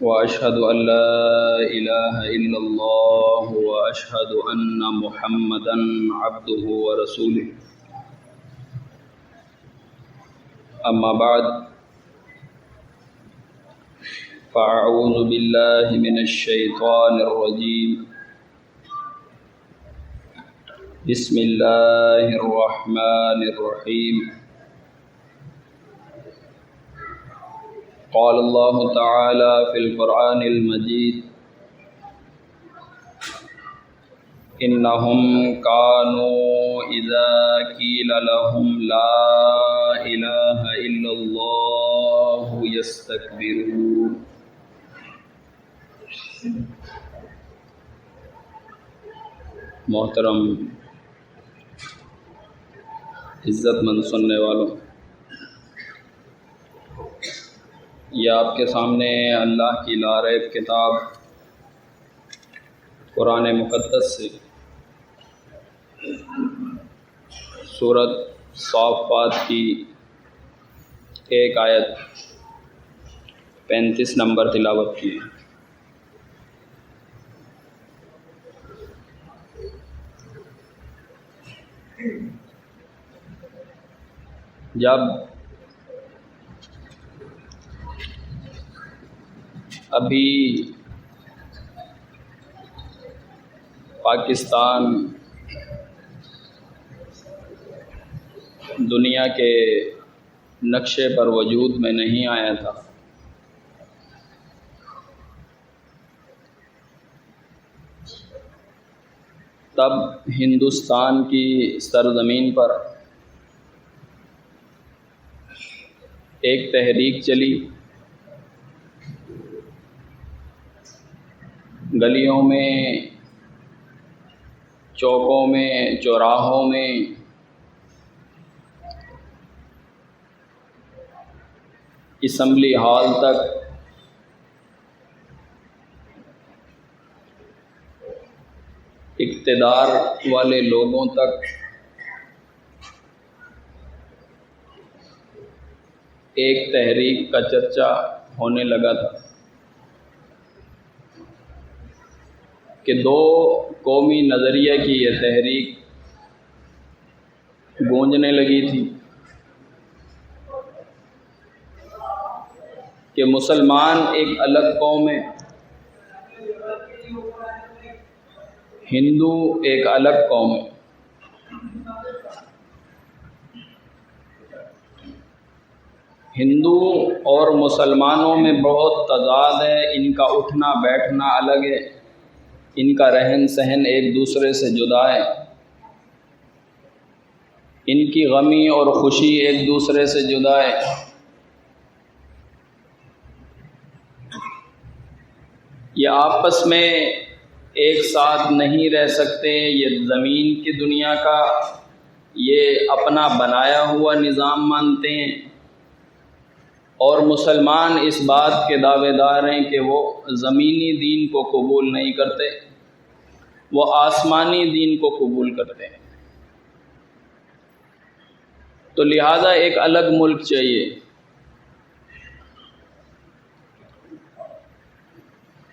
وأشهد أن لا إله إلا الله وأشهد أن محمدا عبده ورسوله. أما بعد، فأعوذ بالله من الشيطان الرجيم. بسم الله الرحمن الرحيم. قال الله تعالى في القرآن المجيد: إنهم كانوا إذا قيل لهم لا إله إلا الله يستكبرون. محترم عزت مند سننے والوں، یہ آپ کے سامنے اللہ کی لاریب کتاب قرآن مقدس سے سورۃ صافات کی ایک آیت 35 نمبر تلاوت کی ہے۔ جب ابھی پاکستان دنیا کے نقشے پر وجود میں نہیں آیا تھا، تب ہندوستان کی سرزمین پر ایک تحریک چلی۔ گلیوں میں، چوکوں میں، چوراہوں میں اسمبلی ہال تک اقتدار والے لوگوں تک ایک تحریک کا چرچا ہونے لگا تھا کہ دو قومی نظریہ کی یہ تحریک گونجنے لگی تھی کہ مسلمان ایک الگ قوم ہے، ہندو ایک الگ قوم ہے۔ ہندو اور مسلمانوں میں بہت تضاد ہے، ان کا اٹھنا بیٹھنا الگ ہے، ان کا رہن سہن ایک دوسرے سے جدا ہے، ان کی غمی اور خوشی ایک دوسرے سے جدا ہے۔ یہ آپس میں ایک ساتھ نہیں رہ سکتے، یہ زمین کی دنیا کا یہ اپنا بنایا ہوا نظام مانتے ہیں، اور مسلمان اس بات کے دعوے دار ہیں کہ وہ زمینی دین کو قبول نہیں کرتے، وہ آسمانی دین کو قبول کرتے ہیں۔ تو لہذا ایک الگ ملک چاہیے،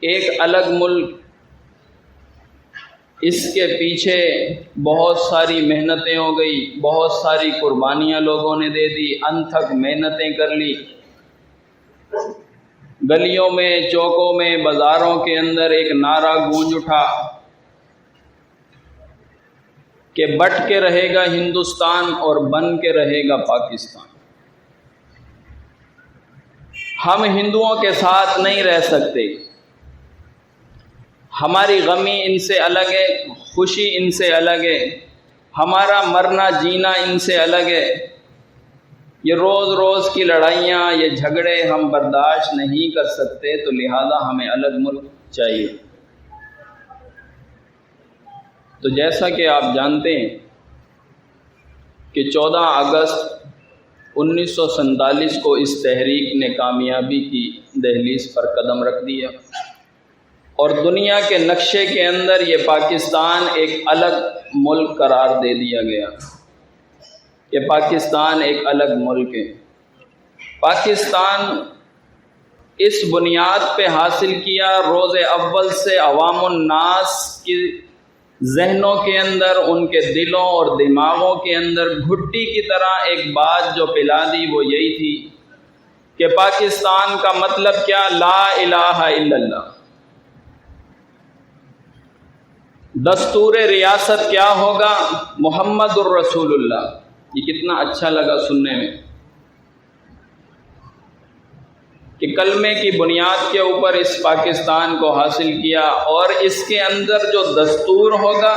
ایک الگ ملک۔ اس کے پیچھے بہت ساری محنتیں ہو گئی، بہت ساری قربانیاں لوگوں نے دے دی، انتھک محنتیں کر لی۔ گلیوں میں، چوکوں میں، بازاروں کے اندر ایک نعرہ گونج اٹھا کہ بٹ کے رہے گا ہندوستان اور بن کے رہے گا پاکستان۔ ہم ہندوؤں کے ساتھ نہیں رہ سکتے، ہماری غمی ان سے الگ ہے، خوشی ان سے الگ ہے، ہمارا مرنا جینا ان سے الگ ہے۔ یہ روز روز کی لڑائیاں، یہ جھگڑے ہم برداشت نہیں کر سکتے، تو لہذا ہمیں الگ ملک چاہیے۔ تو جیسا کہ آپ جانتے ہیں کہ 14 اگست 1947 کو اس تحریک نے کامیابی کی دہلیز پر قدم رکھ دیا، اور دنیا کے نقشے کے اندر یہ پاکستان ایک الگ ملک قرار دے دیا گیا۔ یہ پاکستان ایک الگ ملک ہے۔ پاکستان اس بنیاد پہ حاصل کیا، روز اول سے عوام الناس کی ذہنوں کے اندر، ان کے دلوں اور دماغوں کے اندر گھٹی کی طرح ایک بات جو پلا دی وہ یہی تھی کہ پاکستان کا مطلب کیا؟ لا الہ الا اللہ۔ دستور ریاست کیا ہوگا؟ محمد الرسول اللہ۔ یہ کتنا اچھا لگا سننے میں کہ کلمے کی بنیاد کے اوپر اس پاکستان کو حاصل کیا، اور اس کے اندر جو دستور ہوگا،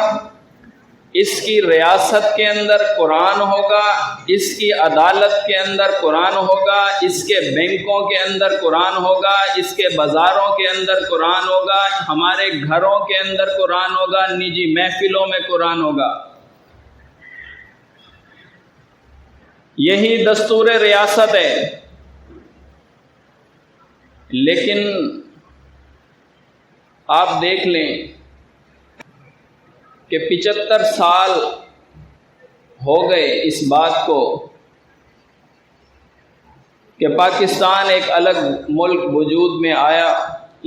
اس کی ریاست کے اندر قرآن ہوگا، اس کی عدالت کے اندر قرآن ہوگا، اس کے بینکوں کے اندر قرآن ہوگا، اس کے بازاروں کے اندر قرآن ہوگا، ہمارے گھروں کے اندر قرآن ہوگا، نجی محفلوں میں قرآن ہوگا۔ یہی دستور ریاست ہے۔ لیکن آپ دیکھ لیں کہ 75 سال ہو گئے اس بات کو کہ پاکستان ایک الگ ملک وجود میں آیا،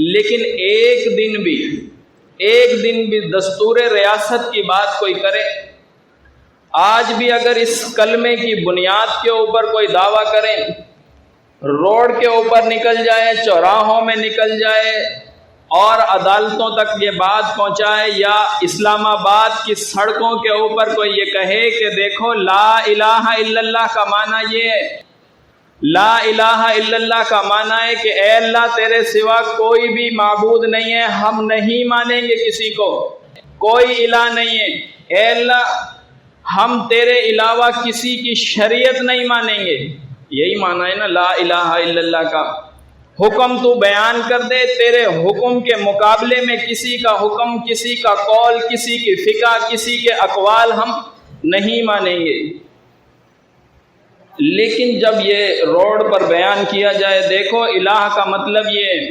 لیکن ایک دن بھی دستور ریاست کی بات کوئی کرے؟ آج بھی اگر اس کلمے کی بنیاد کے اوپر کوئی دعویٰ کریں، روڈ کے اوپر نکل جائے، چوراہوں میں نکل جائے اور عدالتوں تک یہ بات پہنچائے، یا اسلام آباد کی سڑکوں کے اوپر کوئی یہ کہے کہ دیکھو لا الہ الا اللہ کا معنی یہ ہے، لا الہ الا اللہ کا معنی ہے کہ اے اللہ تیرے سوا کوئی بھی معبود نہیں ہے، ہم نہیں مانیں گے کسی کو، کوئی الہ نہیں ہے، اے اللہ ہم تیرے علاوہ کسی کی شریعت نہیں مانیں گے۔ یہی معنی ہے نا لا الہ الا اللہ کا۔ حکم تو بیان کر دے، تیرے حکم کے مقابلے میں کسی کا حکم، کسی کا قول، کسی کی فقہ، کسی کے اقوال ہم نہیں مانیں گے۔ لیکن جب یہ روڈ پر بیان کیا جائے، دیکھو الہ کا مطلب یہ،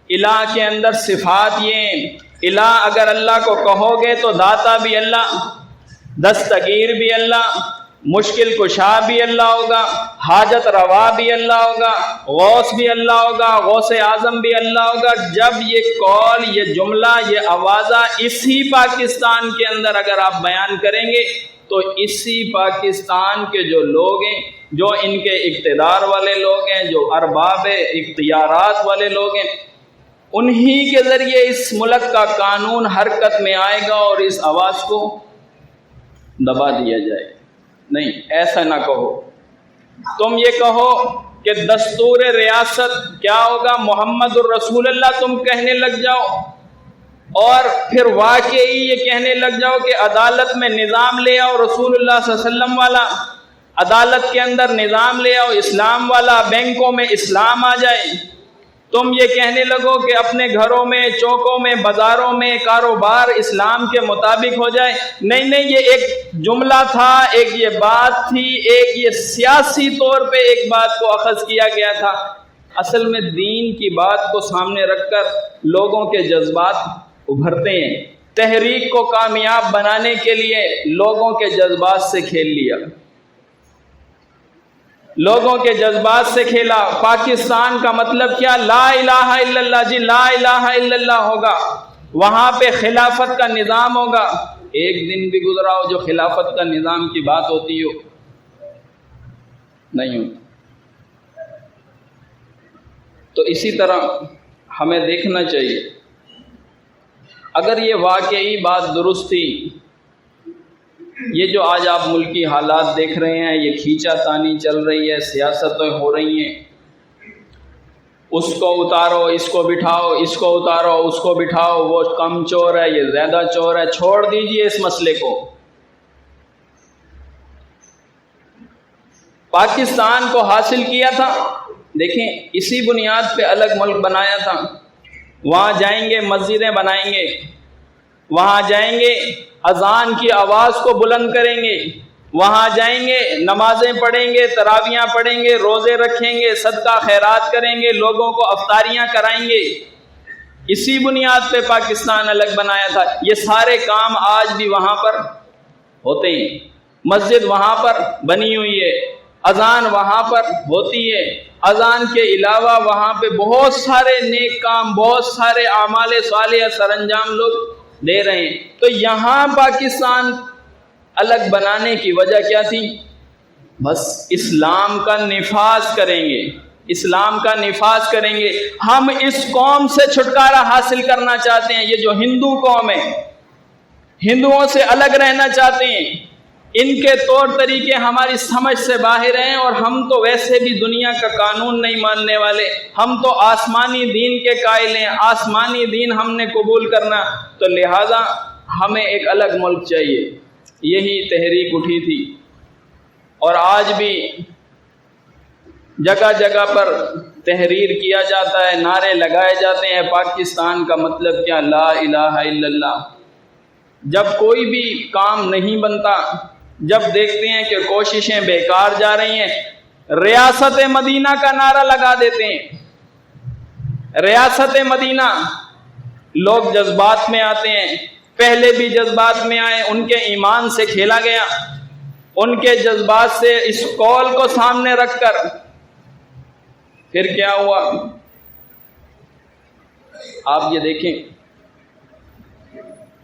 الہ کے اندر صفات یہ، الہ اگر اللہ کو کہو گے تو داتا بھی اللہ، دستگیر بھی اللہ، مشکل کشا بھی اللہ ہوگا، حاجت روا بھی اللہ ہوگا، غوث بھی اللہ ہوگا، غوث اعظم بھی اللہ ہوگا۔ جب یہ قول، یہ جملہ، یہ آوازہ اسی پاکستان کے اندر اگر آپ بیان کریں گے تو اسی پاکستان کے جو لوگ ہیں، جو ان کے اقتدار والے لوگ ہیں، جو ارباب اختیارات والے لوگ ہیں، انہی کے ذریعے اس ملک کا قانون حرکت میں آئے گا اور اس آواز کو دبا دیا جائے گا۔ نہیں، ایسا نہ کہو۔ تم یہ کہو کہ دستور ریاست کیا ہوگا؟ محمد الرسول اللہ تم کہنے لگ جاؤ، اور پھر واقعی یہ کہنے لگ جاؤ کہ عدالت میں نظام لے آؤ رسول اللہ صلی اللہ علیہ وسلم والا، عدالت کے اندر نظام لے آؤ اسلام والا، بینکوں میں اسلام آ جائے۔ تم یہ کہنے لگو کہ اپنے گھروں میں، چوکوں میں، بازاروں میں کاروبار اسلام کے مطابق ہو جائے۔ نہیں، یہ ایک جملہ تھا، ایک یہ بات تھی، ایک یہ سیاسی طور پہ ایک بات کو اخذ کیا گیا تھا۔ اصل میں دین کی بات کو سامنے رکھ کر لوگوں کے جذبات ابھرتے ہیں۔ تحریک کو کامیاب بنانے کے لیے لوگوں کے جذبات سے کھیل لیا، لوگوں کے جذبات سے کھیلا۔ پاکستان کا مطلب کیا؟ لا الہ الا اللہ۔ جی لا الہ الا اللہ ہوگا، وہاں پہ خلافت کا نظام ہوگا۔ ایک دن بھی گزرا ہو جو خلافت کا نظام کی بات ہوتی ہو؟ نہیں ہوتا۔ تو اسی طرح ہمیں دیکھنا چاہیے، اگر یہ واقعی بات درست تھی، یہ جو آج آپ ملکی حالات دیکھ رہے ہیں، یہ کھینچا تانی چل رہی ہے، سیاستیں ہو رہی ہیں، اس کو اتارو، اس کو بٹھاؤ، اس کو اتارو، اس کو بٹھاؤ، وہ کم چور ہے، یہ زیادہ چور ہے، چھوڑ دیجئے اس مسئلے کو۔ پاکستان کو حاصل کیا تھا، دیکھیں اسی بنیاد پہ الگ ملک بنایا تھا۔ وہاں جائیں گے مسجدیں بنائیں گے، وہاں جائیں گے اذان کی آواز کو بلند کریں گے، وہاں جائیں گے نمازیں پڑھیں گے، تراویحاں پڑھیں گے، روزے رکھیں گے، صدقہ خیرات کریں گے، لوگوں کو افطاریاں کرائیں گے۔ اسی بنیاد پہ پاکستان الگ بنایا تھا۔ یہ سارے کام آج بھی وہاں پر ہوتے ہیں، مسجد وہاں پر بنی ہوئی ہے، اذان وہاں پر ہوتی ہے، اذان کے علاوہ وہاں پہ بہت سارے نیک کام، بہت سارے اعمال صالحہ سر انجام لوگ دے رہے ہیں۔ تو یہاں پاکستان الگ بنانے کی وجہ کیا تھی؟ بس اسلام کا نفاذ کریں گے، اسلام کا نفاذ کریں گے، ہم اس قوم سے چھٹکارا حاصل کرنا چاہتے ہیں۔ یہ جو ہندو قوم ہے، ہندوؤں سے الگ رہنا چاہتے ہیں، ان کے طور طریقے ہماری سمجھ سے باہر ہیں، اور ہم تو ویسے بھی دنیا کا قانون نہیں ماننے والے، ہم تو آسمانی دین کے قائل ہیں، آسمانی دین ہم نے قبول کرنا، تو لہٰذا ہمیں ایک الگ ملک چاہیے۔ یہی تحریک اٹھی تھی، اور آج بھی جگہ جگہ پر تحریر کیا جاتا ہے، نعرے لگائے جاتے ہیں، پاکستان کا مطلب کیا؟ لا الہ الا اللہ۔ جب کوئی بھی کام نہیں بنتا، جب دیکھتے ہیں کہ کوششیں بیکار جا رہی ہیں، ریاست مدینہ کا نعرہ لگا دیتے ہیں۔ ریاست مدینہ، لوگ جذبات میں آتے ہیں، پہلے بھی جذبات میں آئے، ان کے ایمان سے کھیلا گیا، ان کے جذبات سے اس قول کو سامنے رکھ کر پھر کیا ہوا؟ آپ یہ دیکھیں،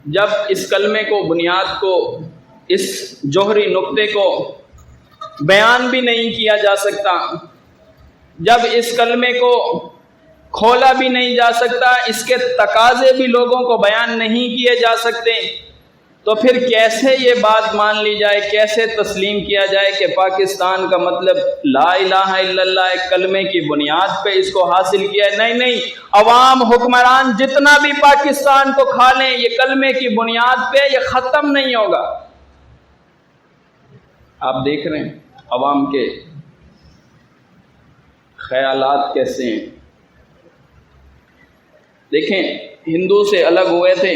جب اس کلمے کو، بنیاد کو، اس جوہری نقطے کو بیان بھی نہیں کیا جا سکتا، جب اس کلمے کو کھولا بھی نہیں جا سکتا، اس کے تقاضے بھی لوگوں کو بیان نہیں کیے جا سکتے، تو پھر کیسے یہ بات مان لی جائے، کیسے تسلیم کیا جائے کہ پاکستان کا مطلب لا الہ الا اللہ، ایک کلمے کی بنیاد پہ اس کو حاصل کیا ہے؟ نہیں، عوام حکمران جتنا بھی پاکستان کو کھا لیں، یہ کلمے کی بنیاد پہ یہ ختم نہیں ہوگا۔ آپ دیکھ رہے ہیں عوام کے خیالات کیسے ہیں۔ دیکھیں، ہندو سے الگ ہوئے تھے،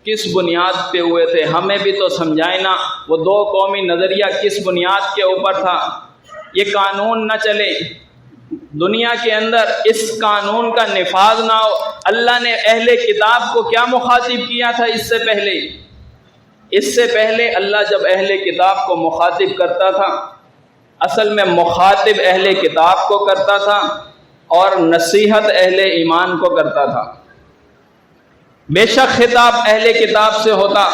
کس بنیاد پہ ہوئے تھے؟ ہمیں بھی تو سمجھائے نا، وہ دو قومی نظریہ کس بنیاد کے اوپر تھا؟ یہ قانون نہ چلے دنیا کے اندر، اس قانون کا نفاذ نہ ہو۔ اللہ نے اہل کتاب کو کیا مخاطب کیا تھا اس سے پہلے؟ اس سے پہلے اللہ جب اہل کتاب کو مخاطب کرتا تھا، اصل میں مخاطب اہل کتاب کو کرتا تھا اور نصیحت اہل ایمان کو کرتا تھا۔ بے شک خطاب اہل کتاب سے ہوتا،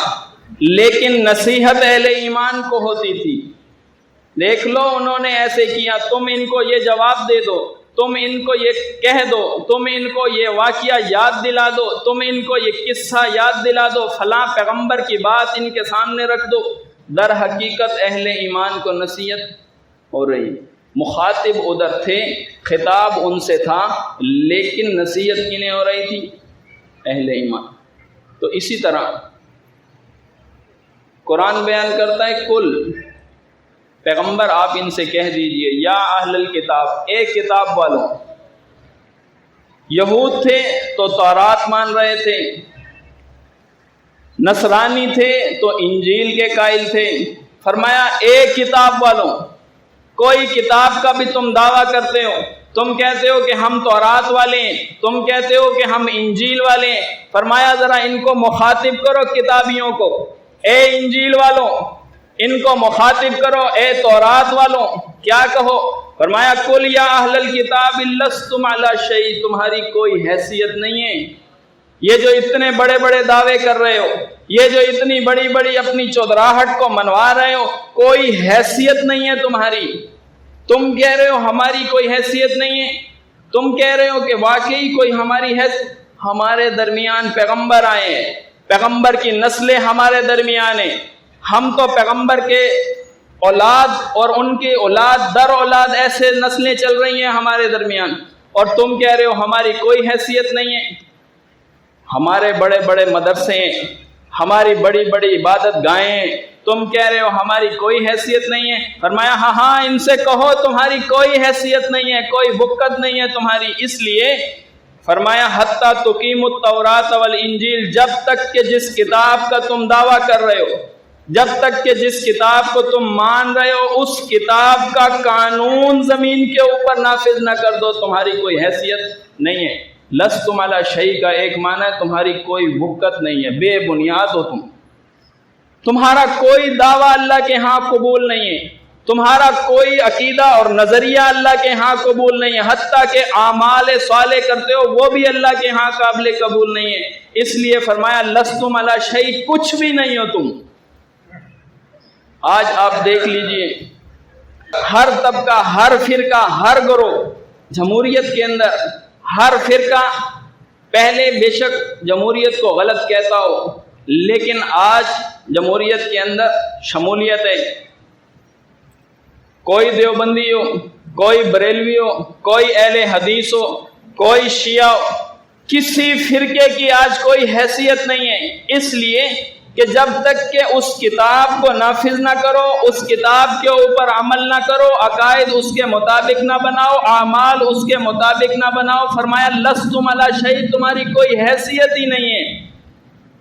لیکن نصیحت اہل ایمان کو ہوتی تھی۔ دیکھ لو، انہوں نے ایسے کیا، تم ان کو یہ جواب دے دو، تم ان کو یہ کہہ دو، تم ان کو یہ واقعہ یاد دلا دو، تم ان کو یہ قصہ یاد دلا دو، فلاں پیغمبر کی بات ان کے سامنے رکھ دو۔ در حقیقت اہل ایمان کو نصیحت ہو رہی، مخاطب ادھر تھے، خطاب ان سے تھا، لیکن نصیحت کنہیں ہو رہی تھی؟ اہل ایمان۔ تو اسی طرح قرآن بیان کرتا ہے، کل پیغمبر آپ ان سے کہہ دیجئے، یا اہل الکتاب، اے کتاب والوں۔ یہود تھے تو تورات مان رہے تھے، نصرانی تھے تو انجیل کے قائل تھے۔ فرمایا اے کتاب والوں، کوئی کتاب کا بھی تم دعویٰ کرتے ہو، تم کہتے ہو کہ ہم تورات والے ہیں، تم کہتے ہو کہ ہم انجیل والے ہیں، فرمایا ذرا ان کو مخاطب کرو، کتابیوں کو، اے انجیل والوں، ان کو مخاطب کرو، اے تورات والوں، کیا کہو؟ فرمایا قل یا اہل الکتاب لستم علی شیء، تمہاری کوئی حیثیت نہیں ہے۔ یہ جو اتنے بڑے بڑے دعوے کر رہے ہو، یہ جو اتنی بڑی بڑی اپنی چودراہٹ کو منوا رہے ہو، کوئی حیثیت نہیں ہے تمہاری۔ تم کہہ رہے ہو ہماری کوئی حیثیت نہیں ہے، تم کہہ رہے ہو کہ واقعی کوئی ہماری حیثیت، ہمارے درمیان پیغمبر آئے ہیں، پیغمبر کی نسلیں ہمارے درمیان ہیں، ہم تو پیغمبر کے اولاد اور ان کی اولاد در اولاد ایسے نسلیں چل رہی ہیں ہمارے درمیان، اور تم کہہ رہے ہو ہماری کوئی حیثیت نہیں ہے۔ ہمارے بڑے بڑے مدرسے ہیں، ہماری بڑی بڑی عبادت گاہیں ہیں، تم کہہ رہے ہو ہماری کوئی حیثیت نہیں ہے۔ فرمایا ہاں ان سے کہو تمہاری کوئی حیثیت نہیں ہے، کوئی وقت نہیں ہے تمہاری۔ اس لیے فرمایا حتیٰ تقیموا التوراۃ والانجیل، جب تک کہ جس کتاب کا تم دعویٰ کر رہے ہو، جب تک کہ جس کتاب کو تم مان رہے ہو، اس کتاب کا قانون زمین کے اوپر نافذ نہ کر دو، تمہاری کوئی حیثیت نہیں ہے۔ لستم علی شیء کا ایک معنی ہے تمہاری کوئی وقت نہیں ہے، بے بنیاد ہو تم، تمہارا کوئی دعویٰ اللہ کے ہاں قبول نہیں ہے۔ تمہارا کوئی عقیدہ اور نظریہ اللہ کے ہاں قبول نہیں ہے، حتیٰ کہ اعمال صالح کرتے ہو وہ بھی اللہ کے ہاں قابل قبول نہیں ہے۔ اس لیے فرمایا لستم علی شیء، کچھ بھی نہیں ہو تم۔ آج آپ دیکھ لیجئے ہر طبقہ، ہر فرقہ، ہر گروہ جمہوریت کے اندر، ہر فرقہ پہلے بے شک جمہوریت کو غلط کہتا ہو، لیکن آج جمہوریت کے اندر شمولیت ہے۔ کوئی دیوبندی ہو، کوئی بریلوی ہو، کوئی اہل حدیث ہو، کوئی شیعہ ہو، کسی فرقے کی آج کوئی حیثیت نہیں ہے، اس لیے کہ جب تک کہ اس کتاب کو نافذ نہ کرو، اس کتاب کے اوپر عمل نہ کرو، عقائد اس کے مطابق نہ بناؤ، اعمال اس کے مطابق نہ بناؤ، فرمایا لستم علی شیء، تمہاری کوئی حیثیت ہی نہیں ہے۔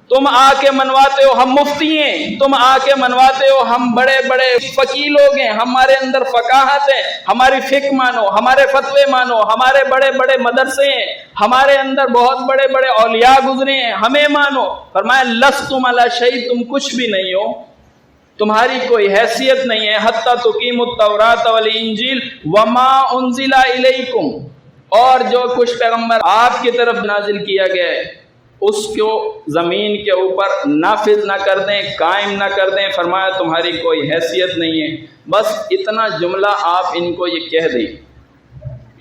تم آ کے منواتے ہو ہم مفتی ہیں، تم آ کے منواتے ہو ہم بڑے بڑے فقیہ لوگ ہیں، ہمارے اندر فقاہت ہے، ہماری فقہ مانو، ہمارے فتوے مانو، ہمارے بڑے بڑے مدرسے ہیں، ہمارے اندر بہت بڑے بڑے اولیاء گزرے ہیں، ہمیں مانو۔ فرمایا لستم علی شیء، تم کچھ بھی نہیں ہو، تمہاری کوئی حیثیت نہیں ہے۔ حتی تقیموا التوراۃ والانجیل وما انزل الیکم، اور جو کچھ پیغمبر آپ کی طرف نازل کیا گیا ہے اس کو زمین کے اوپر نافذ نہ کر دیں، قائم نہ کر دیں، فرمایا تمہاری کوئی حیثیت نہیں ہے۔ بس اتنا جملہ آپ ان کو یہ کہہ دیں،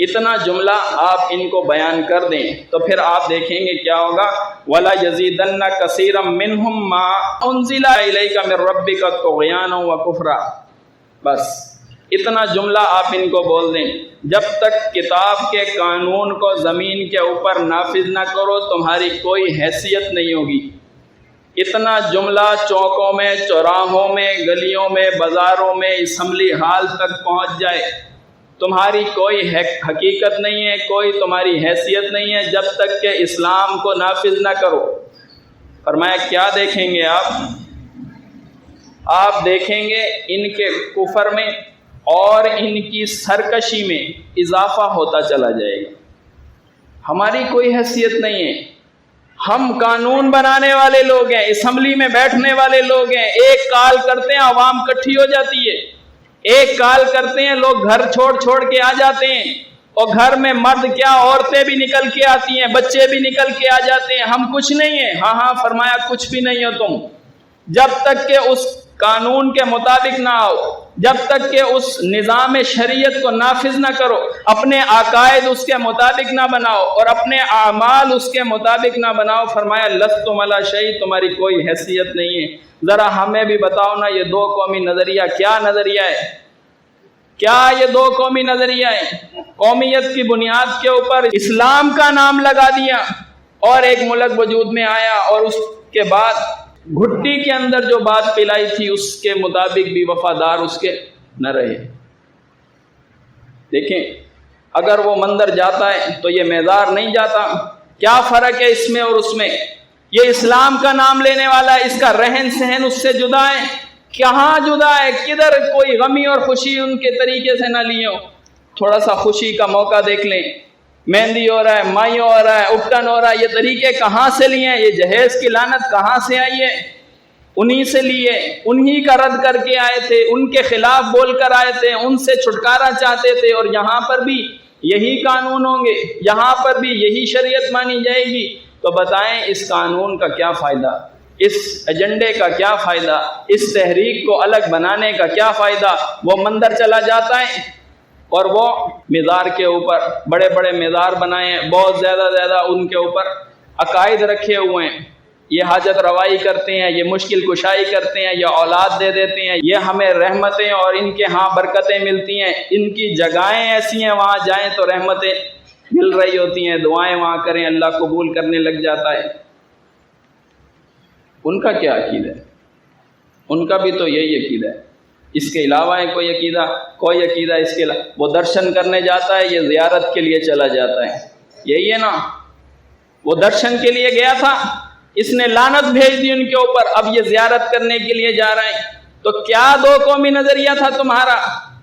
اتنا جملہ آپ ان کو بیان کر دیں تو پھر آپ دیکھیں گے کیا ہوگا۔ وَلَا يَزِيدَنَّ كَثِيرًا مِّنْهُمْ مَا أُنزِلَ إِلَيْكَ مِن رَّبِّكَ طُغْيَانًا وَكُفْرًا۔ بس اتنا جملہ آپ ان کو بول دیں، جب تک کتاب کے قانون کو زمین کے اوپر نافذ نہ کرو تمہاری کوئی حیثیت نہیں ہوگی۔ اتنا جملہ چوکوں میں، چوراہوں میں، گلیوں میں، بازاروں میں، اسمبلی ہال تک پہنچ جائے، تمہاری کوئی حقیقت نہیں ہے، کوئی تمہاری حیثیت نہیں ہے جب تک کہ اسلام کو نافذ نہ کرو۔ فرمایا کیا دیکھیں گے آپ دیکھیں گے ان کے کفر میں اور ان کی سرکشی میں اضافہ ہوتا چلا جائے گا۔ ہماری کوئی حیثیت نہیں ہے، ہم قانون بنانے والے لوگ ہیں، اسمبلی میں بیٹھنے والے لوگ ہیں، ایک کال کرتے ہیں عوام کٹھی ہو جاتی ہے، ایک کال کرتے ہیں لوگ گھر چھوڑ کے آ جاتے ہیں، اور گھر میں مرد کیا عورتیں بھی نکل کے آتی ہیں، بچے بھی نکل کے آ جاتے ہیں، ہم کچھ نہیں ہیں۔ ہاں فرمایا کچھ بھی نہیں ہو تم، جب تک کہ اس قانون کے مطابق نہ آؤ، جب تک کہ اس نظام شریعت کو نافذ نہ کرو، اپنے عقائد اس کے مطابق نہ بناؤ اور اپنے اعمال اس کے مطابق نہ بناؤ، فرمایا لستم علی شیء، تمہاری کوئی حیثیت نہیں ہے۔ ذرا ہمیں بھی بتاؤ نا یہ دو قومی نظریہ کیا نظریہ ہے؟ کیا یہ دو قومی نظریہ ہے؟ قومیت کی بنیاد کے اوپر اسلام کا نام لگا دیا اور ایک ملک وجود میں آیا، اور اس کے بعد گھٹی کے اندر جو بات پلائی تھی اس کے مطابق بھی وفادار اس کے نہ رہے۔ دیکھیں اگر وہ مندر جاتا ہے تو یہ میدار نہیں جاتا، کیا فرق ہے اس میں اور اس میں؟ یہ اسلام کا نام لینے والا ہے، اس کا رہن سہن اس سے جدا ہے، کہاں جدا ہے؟ کدھر کوئی غمی اور خوشی ان کے طریقے سے نہ لیے ہو؟ تھوڑا سا خوشی کا موقع دیکھ لیں، مہندی ہو رہا ہے، مائیوں ہو رہا ہے، اپٹن ہو رہا ہے، یہ طریقے کہاں سے لیے ہیں؟ یہ جہیز کی لعنت کہاں سے آئی ہے؟ انہی سے لیے، انہی کا رد کر کے آئے تھے، ان کے خلاف بول کر آئے تھے، ان سے چھٹکارا چاہتے تھے، اور یہاں پر بھی یہی قانون ہوں گے، یہاں پر بھی یہی شریعت مانی جائے گی۔ تو بتائیں اس قانون کا کیا فائدہ، اس ایجنڈے کا کیا فائدہ، اس تحریک کو الگ بنانے کا کیا فائدہ؟ وہ مندر چلا جاتا ہے اور وہ مزار کے اوپر بڑے بڑے مزار بنائے ہیں، بہت زیادہ ان کے اوپر عقائد رکھے ہوئے ہیں، یہ حاجت روائی کرتے ہیں، یہ مشکل کشائی کرتے ہیں، یہ اولاد دے دیتے ہیں، یہ ہمیں رحمتیں اور ان کے ہاں برکتیں ملتی ہیں، ان کی جگہیں ایسی ہیں وہاں جائیں تو رحمتیں مل رہی ہوتی ہیں، دعائیں وہاں کریں اللہ قبول کرنے لگ جاتا ہے۔ ان کا کیا عقیدہ ہے؟ ان کا بھی تو یہی عقیدہ ہے، اس کے علاوہ ہے کوئی عقیدہ اس کے علاوہ؟ وہ درشن کرنے جاتا ہے، یہ زیارت کے لیے چلا جاتا ہے، یہی ہے نا؟ وہ درشن کے لیے گیا تھا، اس نے لعنت بھیج دی ان کے اوپر، اب یہ زیارت کرنے کے لیے جا رہے ہیں۔ تو کیا دو قومی نظریہ تھا تمہارا؟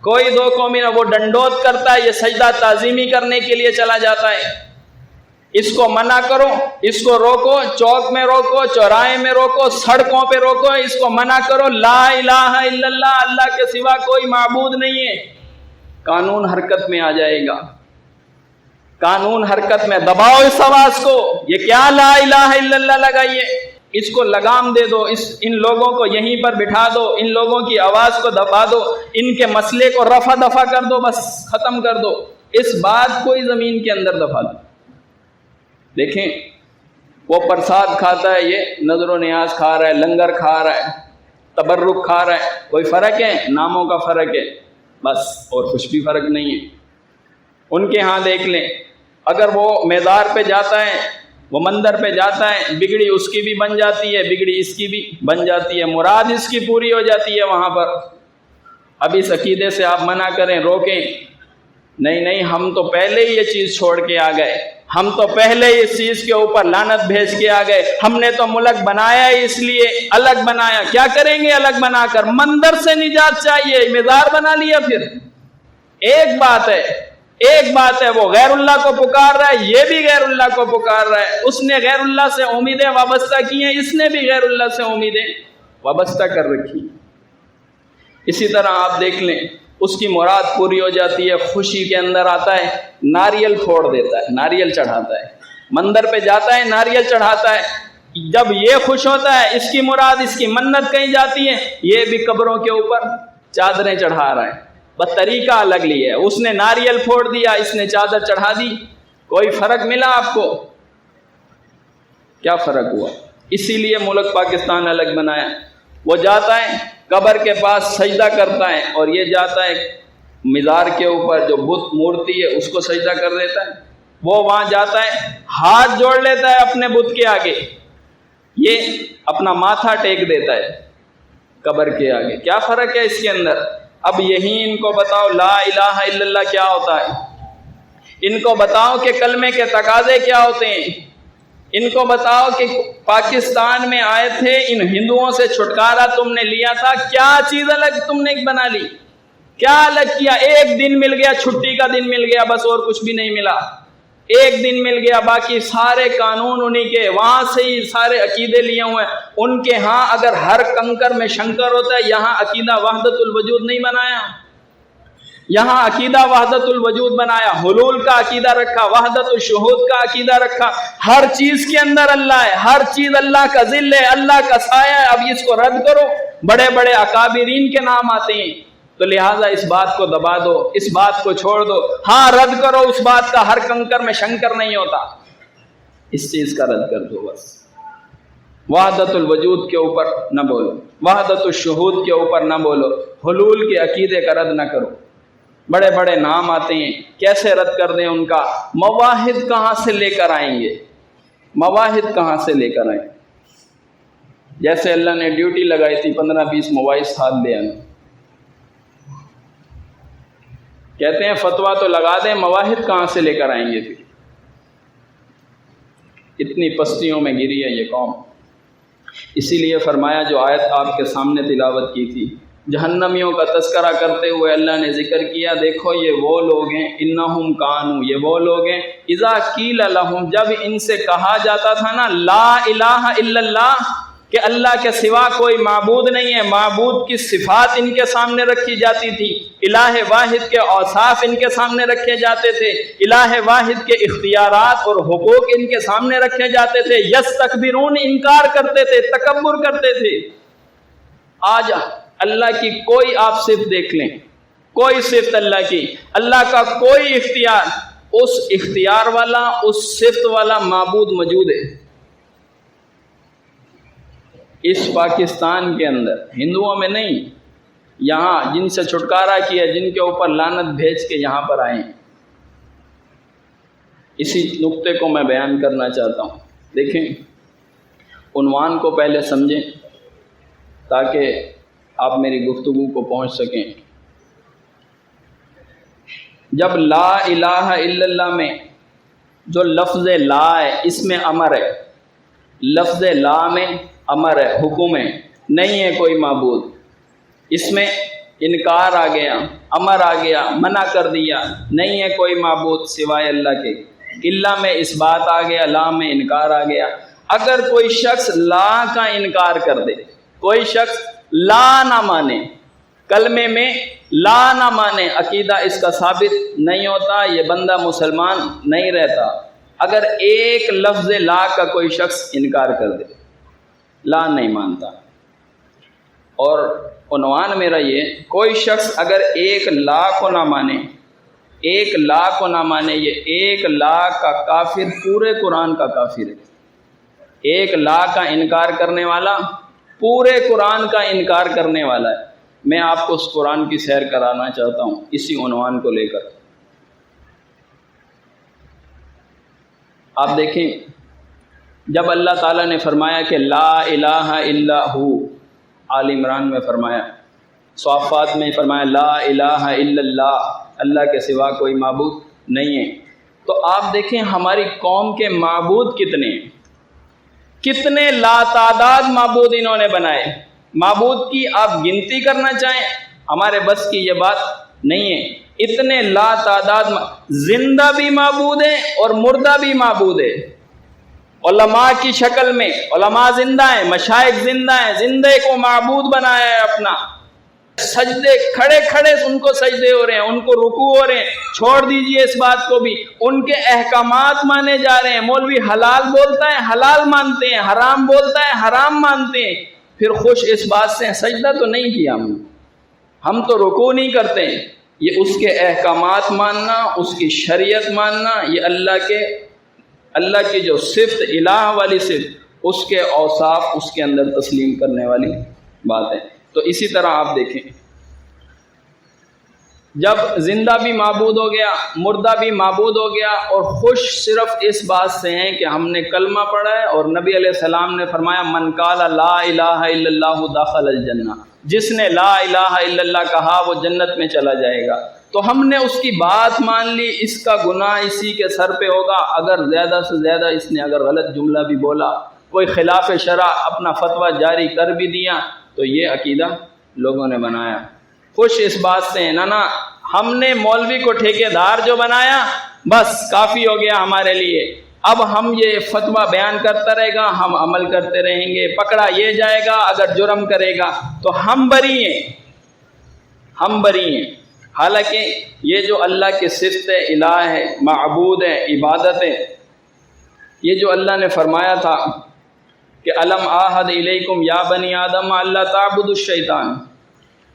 کوئی دو قومی نہ، وہ ڈنڈوت کرتا ہے، یہ سجدہ تعظیمی کرنے کے لیے چلا جاتا ہے، اس کو منع کرو، اس کو روکو، چوک میں روکو، چوراہے میں روکو، سڑکوں پہ روکو، اس کو منع کرو لا الہ الا اللہ، اللہ کے سوا کوئی معبود نہیں ہے، قانون حرکت میں آ جائے گا۔ قانون حرکت میں، دباؤ اس آواز کو، یہ کیا لا الہ الا اللہ لگائیے، اس کو لگام دے دو، ان لوگوں کو یہیں پر بٹھا دو، ان لوگوں کی آواز کو دبا دو، ان کے مسئلے کو رفع دفع کر دو، بس ختم کر دو، اس بات کو ہی زمین کے اندر دفع دو۔ دیکھیں وہ پرساد کھاتا ہے، یہ نظر و نیاز کھا رہا ہے، لنگر کھا رہا ہے، تبرک کھا رہا ہے، کوئی فرق ہے؟ ناموں کا فرق ہے بس، اور کچھ بھی فرق نہیں ہے۔ ان کے ہاں دیکھ لیں، اگر وہ میزار پہ جاتا ہے، وہ مندر پہ جاتا ہے، بگڑی اس کی بھی بن جاتی ہے، بگڑی اس کی بھی بن جاتی ہے، مراد اس کی پوری ہو جاتی ہے وہاں پر۔ اب اس عقیدے سے آپ منع کریں، روکیں، نہیں ہم تو پہلے ہی یہ چیز چھوڑ کے آ گئے، ہم تو پہلے ہی اس چیز کے اوپر لعنت بھیج کے آ گئے، ہم نے تو ملک بنایا ہی اس لیے، الگ بنایا، کیا کریں گے الگ بنا کر؟ مندر سے نجات چاہیے، مزار بنا لیا پھر۔ ایک بات ہے وہ غیر اللہ کو پکار رہا ہے، یہ بھی غیر اللہ کو پکار رہا ہے، اس نے غیر اللہ سے امیدیں وابستہ کی ہیں، اس نے بھی غیر اللہ سے امیدیں وابستہ کر رکھی۔ اسی طرح آپ دیکھ لیں، اس کی مراد پوری ہو جاتی ہے، خوشی کے اندر آتا ہے، ناریل پھوڑ دیتا ہے، ناریل چڑھاتا ہے، مندر پہ جاتا ہے، ناریل چڑھاتا ہے۔ جب یہ خوش ہوتا ہے، اس کی مراد، اس کی منت کہیں جاتی ہے، یہ بھی قبروں کے اوپر چادریں چڑھا رہا ہے، بس طریقہ الگ لیا ہے، اس نے ناریل پھوڑ دیا، اس نے چادر چڑھا دی، کوئی فرق ملا آپ کو؟ کیا فرق ہوا؟ اسی لیے ملک پاکستان الگ بنایا۔ وہ جاتا ہے قبر کے پاس سجدہ کرتا ہے، اور یہ جاتا ہے مزار کے اوپر جو بت مورتی ہے اس کو سجدہ کر دیتا ہے، وہ وہاں جاتا ہے ہاتھ جوڑ لیتا ہے اپنے بت کے آگے، یہ اپنا ماتھا ٹیک دیتا ہے قبر کے آگے۔ کیا فرق ہے اس کے اندر؟ اب یہی ان کو بتاؤ لا الہ الا اللہ کیا ہوتا ہے، ان کو بتاؤ کہ کلمے کے تقاضے کیا ہوتے ہیں، ان کو بتاؤ کہ پاکستان میں آئے تھے، ان ہندوؤں سے چھٹکارا تم نے لیا تھا، کیا چیز الگ تم نے بنا لی، کیا الگ کیا؟ ایک دن مل گیا، چھٹی کا دن مل گیا، بس اور کچھ بھی نہیں ملا، ایک دن مل گیا، باقی سارے قانون انہی کے، وہاں سے ہی سارے عقیدے لیے ہوئے ہیں۔ ان کے ہاں اگر ہر کنکر میں شنکر ہوتا ہے، یہاں عقیدہ وحدت الوجود نہیں بنایا، یہاں عقیدہ وحدت الوجود بنایا، حلول کا عقیدہ رکھا، وحدت الشہود کا عقیدہ رکھا، ہر چیز کے اندر اللہ ہے، ہر چیز اللہ کا ذل ہے، اللہ کا سایہ ہے۔ اب اس کو رد کرو، بڑے بڑے اکابرین کے نام آتے ہیں، تو لہٰذا اس بات کو دبا دو، اس بات کو چھوڑ دو، ہاں رد کرو اس بات کا، ہر کنکر میں شنکر نہیں ہوتا، اس چیز کا رد کر دو بس۔ وحدت الوجود کے اوپر نہ بولو، وحدت الشہود کے اوپر نہ بولو، حلول کے عقیدے کا رد نہ کرو۔ بڑے بڑے نام آتے ہیں، کیسے رد کر دیں ان کا؟ مواحد کہاں سے لے کر آئیں گے؟ مواحد کہاں سے لے کر آئیں؟ جیسے اللہ نے ڈیوٹی لگائی تھی 15-20 مواحد ساتھ لے آنا، کہتے ہیں فتویٰ تو لگا دیں، مواحد کہاں سے لے کر آئیں گے؟ پھر اتنی پستیوں میں گری ہے یہ قوم۔ اسی لیے فرمایا، جو آیت آپ کے سامنے تلاوت کی تھی، جہنمیوں کا تذکرہ کرتے ہوئے اللہ نے ذکر کیا، دیکھو یہ وہ لوگ ہیں، انہم کانوا، یہ وہ لوگ ہیں، اذا قیل لہم، جب ان سے کہا جاتا تھا نا لا الہ الا اللہ، کہ اللہ کے سوا کوئی معبود نہیں ہے، معبود کی صفات ان کے سامنے رکھی جاتی تھی، الہ واحد کے اوصاف ان کے سامنے رکھے جاتے تھے، الہ واحد کے اختیارات اور حقوق ان کے سامنے رکھے جاتے تھے، یستکبرون، انکار کرتے تھے، تکبر کرتے تھے۔ آج اللہ کی کوئی آپ صفت دیکھ لیں، کوئی صفت اللہ کی، اللہ کا کوئی اختیار، اس اختیار والا، اس صفت والا معبود موجود ہے اس پاکستان کے اندر، ہندوؤں میں نہیں، یہاں جن سے چھٹکارا کیا، جن کے اوپر لعنت بھیج کے یہاں پر آئے۔ اسی نقطے کو میں بیان کرنا چاہتا ہوں۔ دیکھیں، عنوان کو پہلے سمجھیں تاکہ آپ میری گفتگو کو پہنچ سکیں۔ جب لا الہ الا اللہ میں جو لفظ لا ہے، اس میں امر ہے، لفظ لا میں امر ہے، حکم ہے، نہیں ہے کوئی معبود، اس میں انکار آ گیا، امر آ گیا، منع کر دیا، نہیں ہے کوئی معبود سوائے اللہ کے۔ الا میں اس بات آ گیا، لا میں انکار آ گیا۔ اگر کوئی شخص لا کا انکار کر دے، کوئی شخص لا نہ مانے، کلمے میں لا نہ مانے، عقیدہ اس کا ثابت نہیں ہوتا، یہ بندہ مسلمان نہیں رہتا۔ اگر ایک لفظ لا کا کوئی شخص انکار کر دے، لا نہیں مانتا، اور عنوان میرا یہ، کوئی شخص اگر ایک لا کو نہ مانے، ایک لا کو نہ مانے، یہ ایک لا کا کافر پورے قرآن کا کافر ہے۔ ایک لا کا انکار کرنے والا پورے قرآن کا انکار کرنے والا ہے۔ میں آپ کو اس قرآن کی سیر کرانا چاہتا ہوں اسی عنوان کو لے کر۔ آپ دیکھیں، جب اللہ تعالیٰ نے فرمایا کہ لا الہ الا ہو، آل عمران میں فرمایا، صافات میں فرمایا لا الہ الا اللہ، اللہ کے سوا کوئی معبود نہیں ہے، تو آپ دیکھیں ہماری قوم کے معبود کتنے ہیں، کتنے لاتعداد معبود انہوں نے بنائے۔ معبود کی آپ گنتی کرنا چاہیں، ہمارے بس کی یہ بات نہیں ہے۔ اتنے لاتعداد زندہ بھی معبود ہیں اور مردہ بھی معبود ہیں، علماء کی شکل میں، علماء زندہ ہیں، مشائخ زندہ ہیں، زندے کو معبود بنایا ہے اپنا، سجدے کھڑے کھڑے ان کو سجدے ہو رہے ہیں، ان کو رکوع ہو رہے ہیں، چھوڑ دیجئے اس بات کو بھی، ان کے احکامات مانے جا رہے ہیں۔ مولوی حلال بولتا ہے حلال مانتے ہیں، حرام بولتا ہے حرام مانتے ہیں، پھر خوش اس بات سے سجدہ تو نہیں کیا ہم تو رکوع نہیں کرتے ہیں۔ یہ اس کے احکامات ماننا، اس کی شریعت ماننا، یہ اللہ کی جو صفت الہ والی صفت، اس کے اوصاف اس کے اندر تسلیم کرنے والی بات ہے۔ تو اسی طرح آپ دیکھیں، جب زندہ بھی معبود ہو گیا، مردہ بھی معبود ہو گیا، اور خوش صرف اس بات سے ہیں کہ ہم نے کلمہ پڑھا ہے، اور نبی علیہ السلام نے فرمایا من قال لا الہ الا اللہ دخل الجنہ، جس نے لا الہ الا اللہ کہا وہ جنت میں چلا جائے گا۔ تو ہم نے اس کی بات مان لی، اس کا گناہ اسی کے سر پہ ہوگا۔ اگر زیادہ سے زیادہ اس نے اگر غلط جملہ بھی بولا، کوئی خلاف شرع اپنا فتویٰ جاری کر بھی دیا، تو یہ عقیدہ لوگوں نے بنایا۔ خوش اس بات سے ہیں، نہ ہم نے مولوی کو ٹھیکیدار جو بنایا بس کافی ہو گیا ہمارے لیے، اب ہم یہ فتویٰ بیان کرتا رہے گا، ہم عمل کرتے رہیں گے، پکڑا یہ جائے گا اگر جرم کرے گا تو ہم بری ہیں، ہم بری ہیں۔ حالانکہ یہ جو اللہ کی صفت الہ ہے، معبود ہے، عبادت ہے، یہ جو اللہ نے فرمایا تھا کہ الم عہد الیکم یا بنی آدم اللہ تعبدوا الشیطان،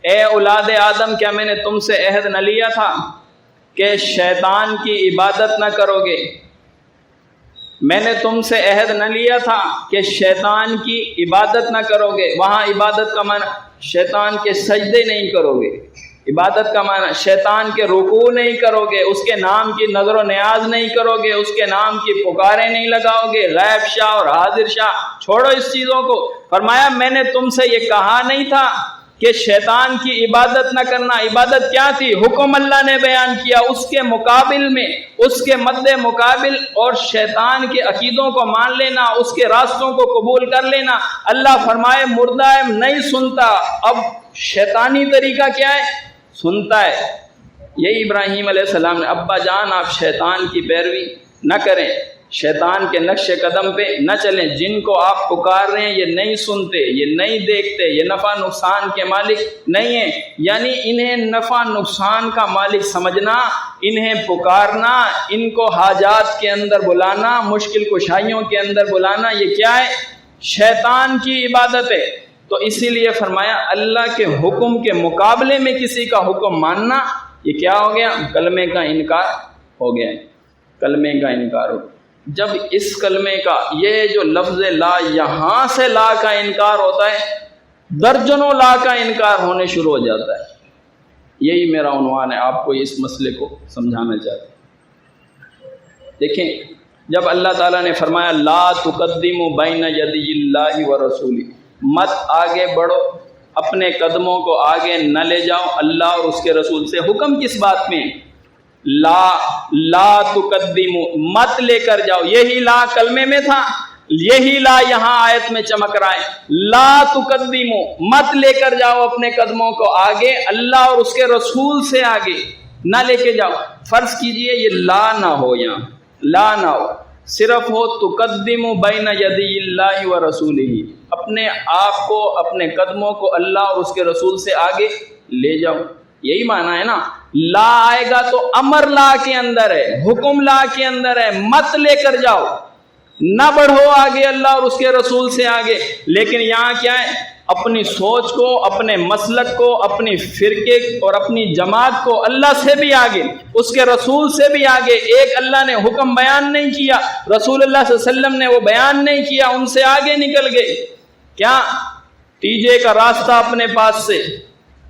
اے اولاد آدم کیا میں نے تم سے عہد نہ لیا تھا کہ شیطان کی عبادت نہ کرو گے؟ میں نے تم سے عہد نہ لیا تھا کہ شیطان کی عبادت نہ کرو گے۔ وہاں عبادت کا معنی شیطان کے سجدے نہیں کرو گے، عبادت کا معنی شیطان کے رکوع نہیں کرو گے، اس کے نام کی نظر و نیاز نہیں کرو گے، اس کے نام کی پکاریں نہیں لگاؤ گے، غیب شاہ اور حاضر شاہ چھوڑو اس چیزوں کو۔ فرمایا میں نے تم سے یہ کہا نہیں تھا کہ شیطان کی عبادت نہ کرنا۔ عبادت کیا تھی؟ حکم اللہ نے بیان کیا، اس کے مقابل میں، اس کے مد مقابل، اور شیطان کے عقیدوں کو مان لینا، اس کے راستوں کو قبول کر لینا۔ اللہ فرمائے مردہ ہے نہیں سنتا، اب شیطانی طریقہ کیا ہے؟ سنتا ہے۔ یہی ابراہیم علیہ السلام نے، ابا جان آپ شیطان کی پیروی نہ کریں، شیطان کے نقش قدم پہ نہ چلیں، جن کو آپ پکار رہے ہیں یہ نہیں سنتے، یہ نہیں دیکھتے، یہ نفع نقصان کے مالک نہیں ہیں، یعنی انہیں نفع نقصان کا مالک سمجھنا، انہیں پکارنا، ان کو حاجات کے اندر بلانا، مشکل کشائیوں کے اندر بلانا، یہ کیا ہے؟ شیطان کی عبادت ہے۔ تو اسی لیے فرمایا اللہ کے حکم کے مقابلے میں کسی کا حکم ماننا، یہ کیا ہو گیا؟ کلمے کا انکار ہو گیا، کلمے کا انکار ہو گیا۔ جب اس کلمے کا، یہ جو لفظ لا، یہاں سے لا کا انکار ہوتا ہے، درجنوں لا کا انکار ہونے شروع ہو جاتا ہے۔ یہی میرا عنوان ہے، آپ کو اس مسئلے کو سمجھانا چاہتا ہوں۔ دیکھیں، جب اللہ تعالیٰ نے فرمایا لا تقدموا بین یدی اللہ ورسولہ، مت آگے بڑھو، اپنے قدموں کو آگے نہ لے جاؤ اللہ اور اس کے رسول سے۔ حکم کس بات میں؟ لا تقدموا، مت لے کر جاؤ۔ یہی لا کلمے میں تھا، یہی لا یہاں آیت میں چمک رہا ہے۔ لا تقدموا، مت لے کر جاؤ اپنے قدموں کو آگے اللہ اور اس کے رسول سے آگے نہ لے کے جاؤ۔ فرض کیجئے یہ لا نہ ہو، یہاں لا نہ ہو، صرف ہو تقدم بین یدی اللہ و رسولہ، اپنے آپ کو، اپنے قدموں کو اللہ اور اس کے رسول سے آگے لے جاؤ، یہی معنی ہے نا۔ لا آئے گا تو امر لا کے اندر ہے، حکم لا کے اندر ہے، مت لے کر جاؤ، نہ بڑھو آگے اللہ اور اس کے رسول سے آگے۔ لیکن یہاں کیا ہے، اپنی سوچ کو، اپنے مسلک کو، اپنی فرقے اور اپنی جماعت کو اللہ سے بھی آگے، اس کے رسول سے بھی آگے۔ ایک اللہ نے حکم بیان نہیں کیا، رسول اللہ صلی اللہ علیہ وسلم نے وہ بیان نہیں کیا، ان سے آگے نکل گئے۔ کیا تیجے کا راستہ اپنے پاس سے،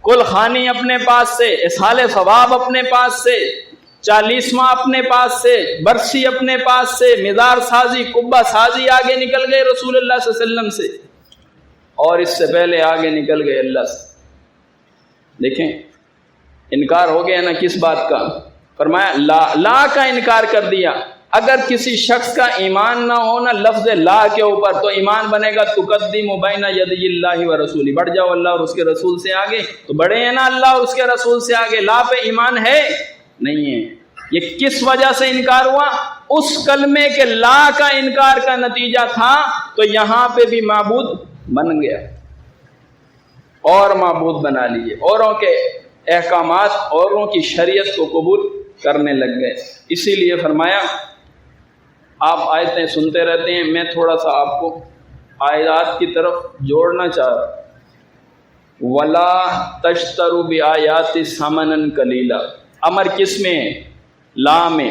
کل خانی اپنے پاس سے، اصحال ثواب اپنے پاس سے، 40واں اپنے پاس سے، برسی اپنے پاس سے، مزار سازی، قبہ سازی آگے نکل گئے رسول اللہ صلی اللہ علیہ وسلم سے، اور اس سے پہلے آگے نکل گئے اللہ سے۔ دیکھیں انکار ہو گیا نا کس بات کا، فرمایا لا کا انکار کر دیا۔ اگر کسی شخص کا ایمان نہ ہونا لفظ لا کے اوپر، تو ایمان بنے گا تقدم بین یدی اللہ و رسولہ، بڑھ جاؤ اللہ اور اس کے رسول سے آگے، تو بڑھے ہیں نا اللہ اور اس کے رسول سے آگے۔ لا پہ ایمان ہے نہیں ہے۔ یہ کس وجہ سے انکار ہوا؟ اس کلمے کے لا کا انکار کا نتیجہ تھا، تو یہاں پہ بھی معبود بن گیا، اور معبود بنا لیے، اوروں کے احکامات، اوروں کی شریعت کو قبول کرنے لگ گئے۔ اسی لیے فرمایا، آپ آیتیں سنتے رہتے ہیں، میں تھوڑا سا آپ کو آیات کی طرف جوڑنا چاہ رہا ہوں۔ وَلَا تَشْتَرُوا بِآيَاتِ ثَمَنًا قَلِيلًا، امر کس میں ہے؟ لا میں،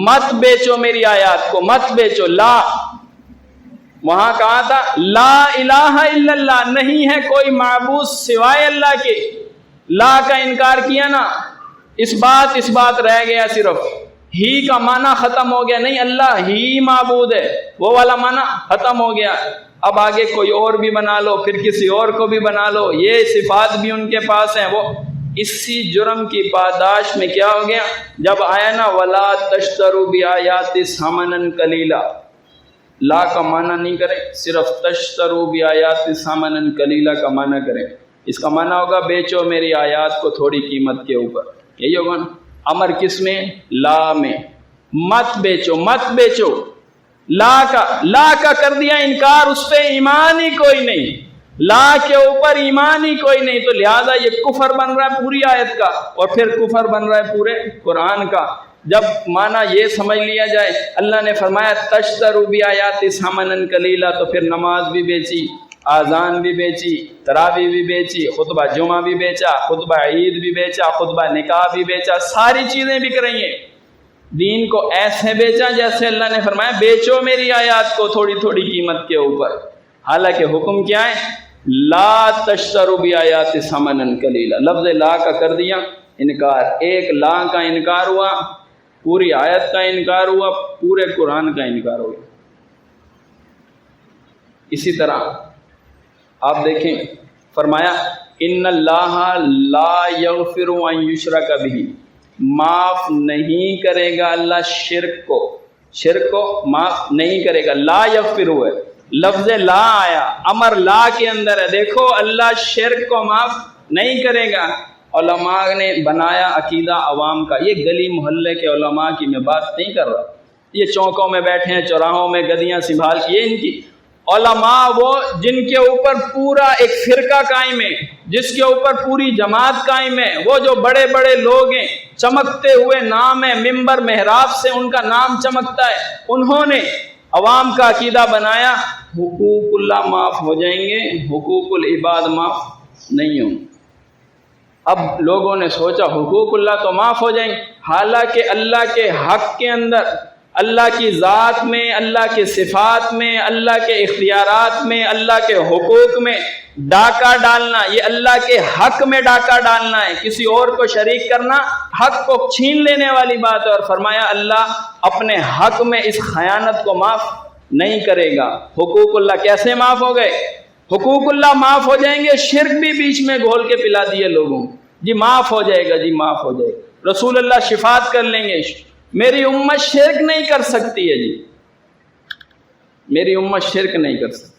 مت بیچو میری آیات کو، مت بیچو۔ لا وہاں کہا تھا لا الہ الا اللہ، نہیں ہے کوئی معبود سوائے اللہ کے، لا کا انکار کیا نا، اس بات رہ گیا، صرف ہی کا معنی ختم ہو گیا، نہیں اللہ ہی معبود ہے، وہ والا معنی ختم ہو گیا۔ اب آگے کوئی اور بھی بنا لو، پھر کسی اور کو بھی بنا لو، یہ صفات بھی ان کے پاس ہیں، وہ اسی جرم کی پاداش میں کیا ہو گیا، جب آیا نا وَلَا تَشْتَرُوا بِآيَاتِ ثَمَنًا قَلِيلًا، لا کا معنی نہیں کریں، صرف تشتروا بآیات ثمنا قلیلا کا معنی کریں۔ اس کا معنی ہوگا بیچو میری آیات کو تھوڑی قیمت کے اوپر، یہی ہوگا نا۔ امر کس میں؟ لا میں، مت بیچو، مت بیچو۔ لا کا کر دیا انکار، اس پہ ایمان ہی کوئی نہیں، لا کے اوپر ایمان ہی کوئی نہیں، تو لہذا یہ کفر بن رہا ہے پوری آیت کا، اور پھر کفر بن رہا ہے پورے قرآن کا۔ جب معنی یہ سمجھ لیا جائے، اللہ نے فرمایا تشتروا بآیات ثمنا قلیلا، تو پھر نماز بھی بیچی، آذان بھی بیچی، تراویح بھی بیچی، خطبہ جمعہ بھی بیچا، خطبہ عید بھی بیچا، خطبہ نکاح بھی بیچا، ساری چیزیں بک رہی ہیں۔ دین کو ایسے بیچا جیسے اللہ نے فرمایا بیچو میری آیات کو تھوڑی تھوڑی قیمت کے اوپر، حالانکہ حکم کیا ہے؟ لا تشتروا بآیات ثمنا قلیلا، لفظ لا کا کر دیا انکار، ایک لا کا انکار ہوا، پوری آیت کا انکار ہوا، پورے قرآن کا انکار ہو گیا۔ اسی طرح آپ دیکھیں، فرمایا ان اللہ لا یغفر ان یشرک بہ، معاف نہیں کرے گا اللہ شرک کو معاف نہیں کرے گا۔ لا یغفر ہے، لفظ لا آیا، امر لا کے اندر ہے، دیکھو اللہ شرک کو معاف نہیں کرے گا۔ علماء نے بنایا عقیدہ عوام کا، یہ گلی محلے کے علماء کی میں بات نہیں کر رہا، یہ چوکوں میں بیٹھے ہیں، چوراہوں میں گدیاں سنبھال کے، یہ ان کی علماء وہ جن کے اوپر پورا ایک فرقہ قائم ہے، جس کے اوپر پوری جماعت قائم ہے، وہ جو بڑے بڑے لوگ ہیں، چمکتے ہوئے نام ہے، منبر محراب سے ان کا نام چمکتا ہے، انہوں نے عوام کا عقیدہ بنایا حقوق اللہ معاف ہو جائیں گے، حقوق العباد معاف نہیں ہوں۔ اب لوگوں نے سوچا حقوق اللہ تو معاف ہو جائیں گے، حالانکہ اللہ کے حق کے اندر، اللہ کی ذات میں، اللہ کے صفات میں، اللہ کے اختیارات میں، اللہ کے حقوق میں ڈاکہ ڈالنا، یہ اللہ کے حق میں ڈاکہ ڈالنا ہے، کسی اور کو شریک کرنا حق کو چھین لینے والی بات ہے۔ اور فرمایا اللہ اپنے حق میں اس خیانت کو معاف نہیں کرے گا۔ حقوق اللہ کیسے معاف ہو گئے؟ حقوق اللہ معاف ہو جائیں گے، شرک بھی بیچ میں گھول کے پلا دیے لوگوں، جی معاف ہو جائے گا، جی معاف ہو جائے گا، رسول اللہ شفاعت کر لیں گے، میری امت شرک نہیں کر سکتی ہے، جی میری امت شرک نہیں کر سکتی۔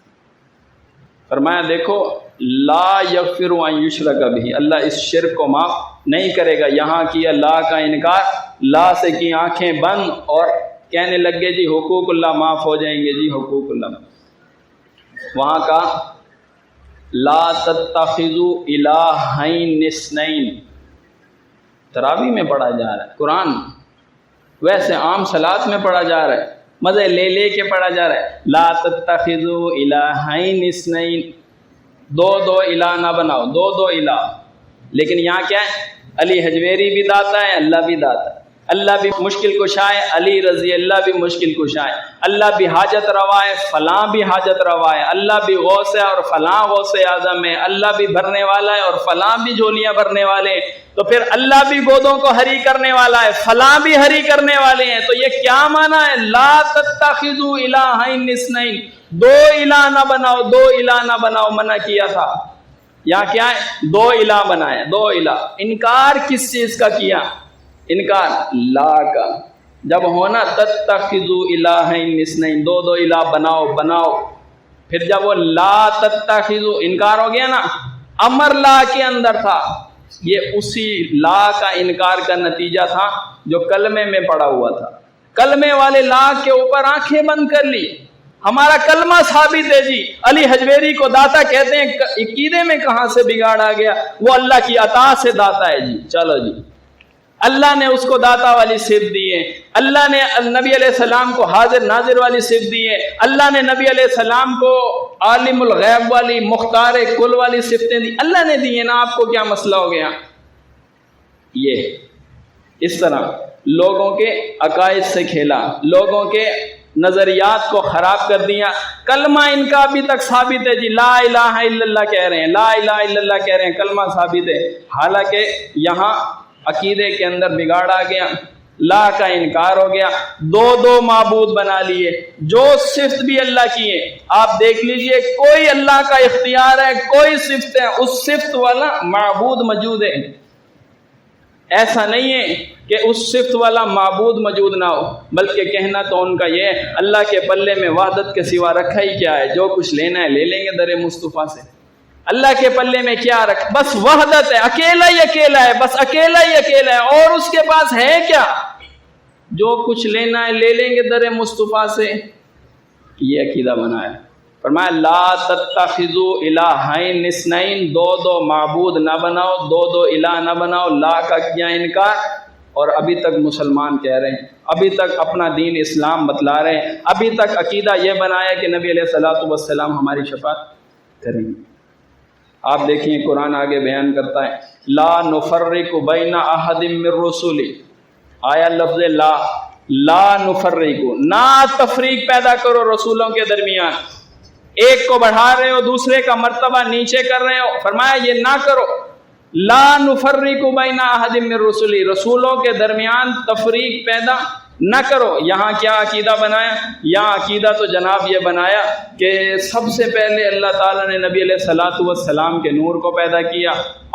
فرمایا دیکھو لا یغفر ان یشرک بہ، اللہ اس شرک کو معاف نہیں کرے گا۔ یہاں کیا لا کا انکار، لا سے کی آنکھیں بند، اور کہنے لگ گئے جی حقوق اللہ معاف ہو جائیں گے جی حقوق اللہ. وہاں کا لا تتخذوا الہین اثنین تراویح میں پڑھا جا رہا ہے، قرآن ویسے عام صلات میں پڑھا جا رہا ہے، مزے لے لے کے پڑھا جا رہا ہے. لا تتخذوا الہین اثنین، دو الہ نہ بناؤ، دو الہ. لیکن یہاں کیا ہے؟ علی حجویری بھی داتا ہے، اللہ بھی داتا ہے، اللہ بھی مشکل کشا ہے، علی رضی اللہ بھی مشکل کشا ہے، اللہ بھی حاجت روا ہے، فلاں بھی حاجت روا ہے، اللہ بھی غوث ہے اور فلاں غوث اعظم ہے، اللہ بھی بھرنے والا ہے اور فلاں بھی جھولیاں بھرنے والے ہیں. تو پھر اللہ بھی گودوں کو ہری کرنے والا ہے، فلاں بھی ہری کرنے والے ہیں. تو یہ کیا معنی ہے؟ لا تتخذوا الہین اثنین، دو الہ نہ بناؤ، دو الہ نہ بناؤ منع کیا تھا. یہاں کیا ہے؟ دو الہ بنائے، دو الہ. انکار کس چیز کا کیا؟ انکار لا کا. جب ہونا تتخذوا الہین اثنین، دو الہ بناؤ. پھر جب وہ لا تتخذوا انکار ہو گیا نا، امر لا کے اندر تھا، یہ اسی لا کا انکار کا نتیجہ تھا جو کلمے میں پڑا ہوا تھا. کلمے والے لا کے اوپر آنکھیں بند کر لی. ہمارا کلمہ ثابت ہے جی، علی حجویری کو داتا کہتے ہیں، عقیدے میں کہاں سے بگاڑ آ گیا؟ وہ اللہ کی عطا سے داتا ہے جی. چلو جی، اللہ نے اس کو داتا والی صفت دی ہے، اللہ نے نبی علیہ السلام کو حاضر ناظر والی صفت دی ہے، اللہ نے نبی علیہ السلام کو عالم الغیب والی مختار کل والی صفتیں دی، اللہ نے دی ہیں نا. آپ کو کیا مسئلہ ہو گیا؟ یہ اس طرح لوگوں کے عقائد سے کھیلا، لوگوں کے نظریات کو خراب کر دیا. کلمہ ان کا ابھی تک ثابت ہے جی، لا الہ الا اللہ کہہ رہے ہیں، لا الہ الا اللہ کہہ رہے ہیں، کلمہ ثابت ہے. حالانکہ یہاں عقیدے کے اندر بگاڑ آ گیا، لا کا انکار ہو گیا، دو معبود بنا لیے. جو صفت بھی اللہ کی ہے آپ دیکھ لیجئے، کوئی اللہ کا اختیار ہے، کوئی صفت ہے، اس صفت والا معبود موجود ہے. ایسا نہیں ہے کہ اس صفت والا معبود موجود نہ ہو، بلکہ کہنا تو ان کا یہ ہے اللہ کے پلے میں وحدت کے سوا رکھا ہی کیا ہے؟ جو کچھ لینا ہے لے لیں گے در مصطفیٰ سے. اللہ کے پلے میں کیا رکھ؟ بس وحدت ہے، اکیلا ہی اکیلا ہے، بس اکیلا ہی اکیلا ہے، اور اس کے پاس ہے کیا؟ جو کچھ لینا ہے لے لیں گے در مصطفیٰ سے. یہ عقیدہ بنایا. فرمایا لا تتخذوا الہین اثنین، دو معبود نہ بناؤ، دو الہ نہ بناؤ. لا کا کیا انکار، اور ابھی تک مسلمان کہہ رہے ہیں، ابھی تک اپنا دین اسلام بتلا رہے ہیں، ابھی تک عقیدہ یہ بنایا کہ نبی علیہ الصلوۃ والسلام ہماری شفاعت کریں گے. آپ دیکھیں قرآن آگے بیان کرتا ہے لا نفرق بین احد من رسولی. آیا لفظ لا نفرق، نہ تفریق پیدا کرو رسولوں کے درمیان. ایک کو بڑھا رہے ہو، دوسرے کا مرتبہ نیچے کر رہے ہو. فرمایا یہ نہ کرو. لا نفرق بین احد من رسولی، رسولوں کے درمیان تفریق پیدا نہ کرو. یہاں کیا عقیدہ بنایا؟ یہاں عقیدہ تو جناب یہ بنایا کہ سب سے پہلے اللہ تعالیٰ نے نبی علیہ الصلوۃ والسلام کے نور کو پیدا کیا،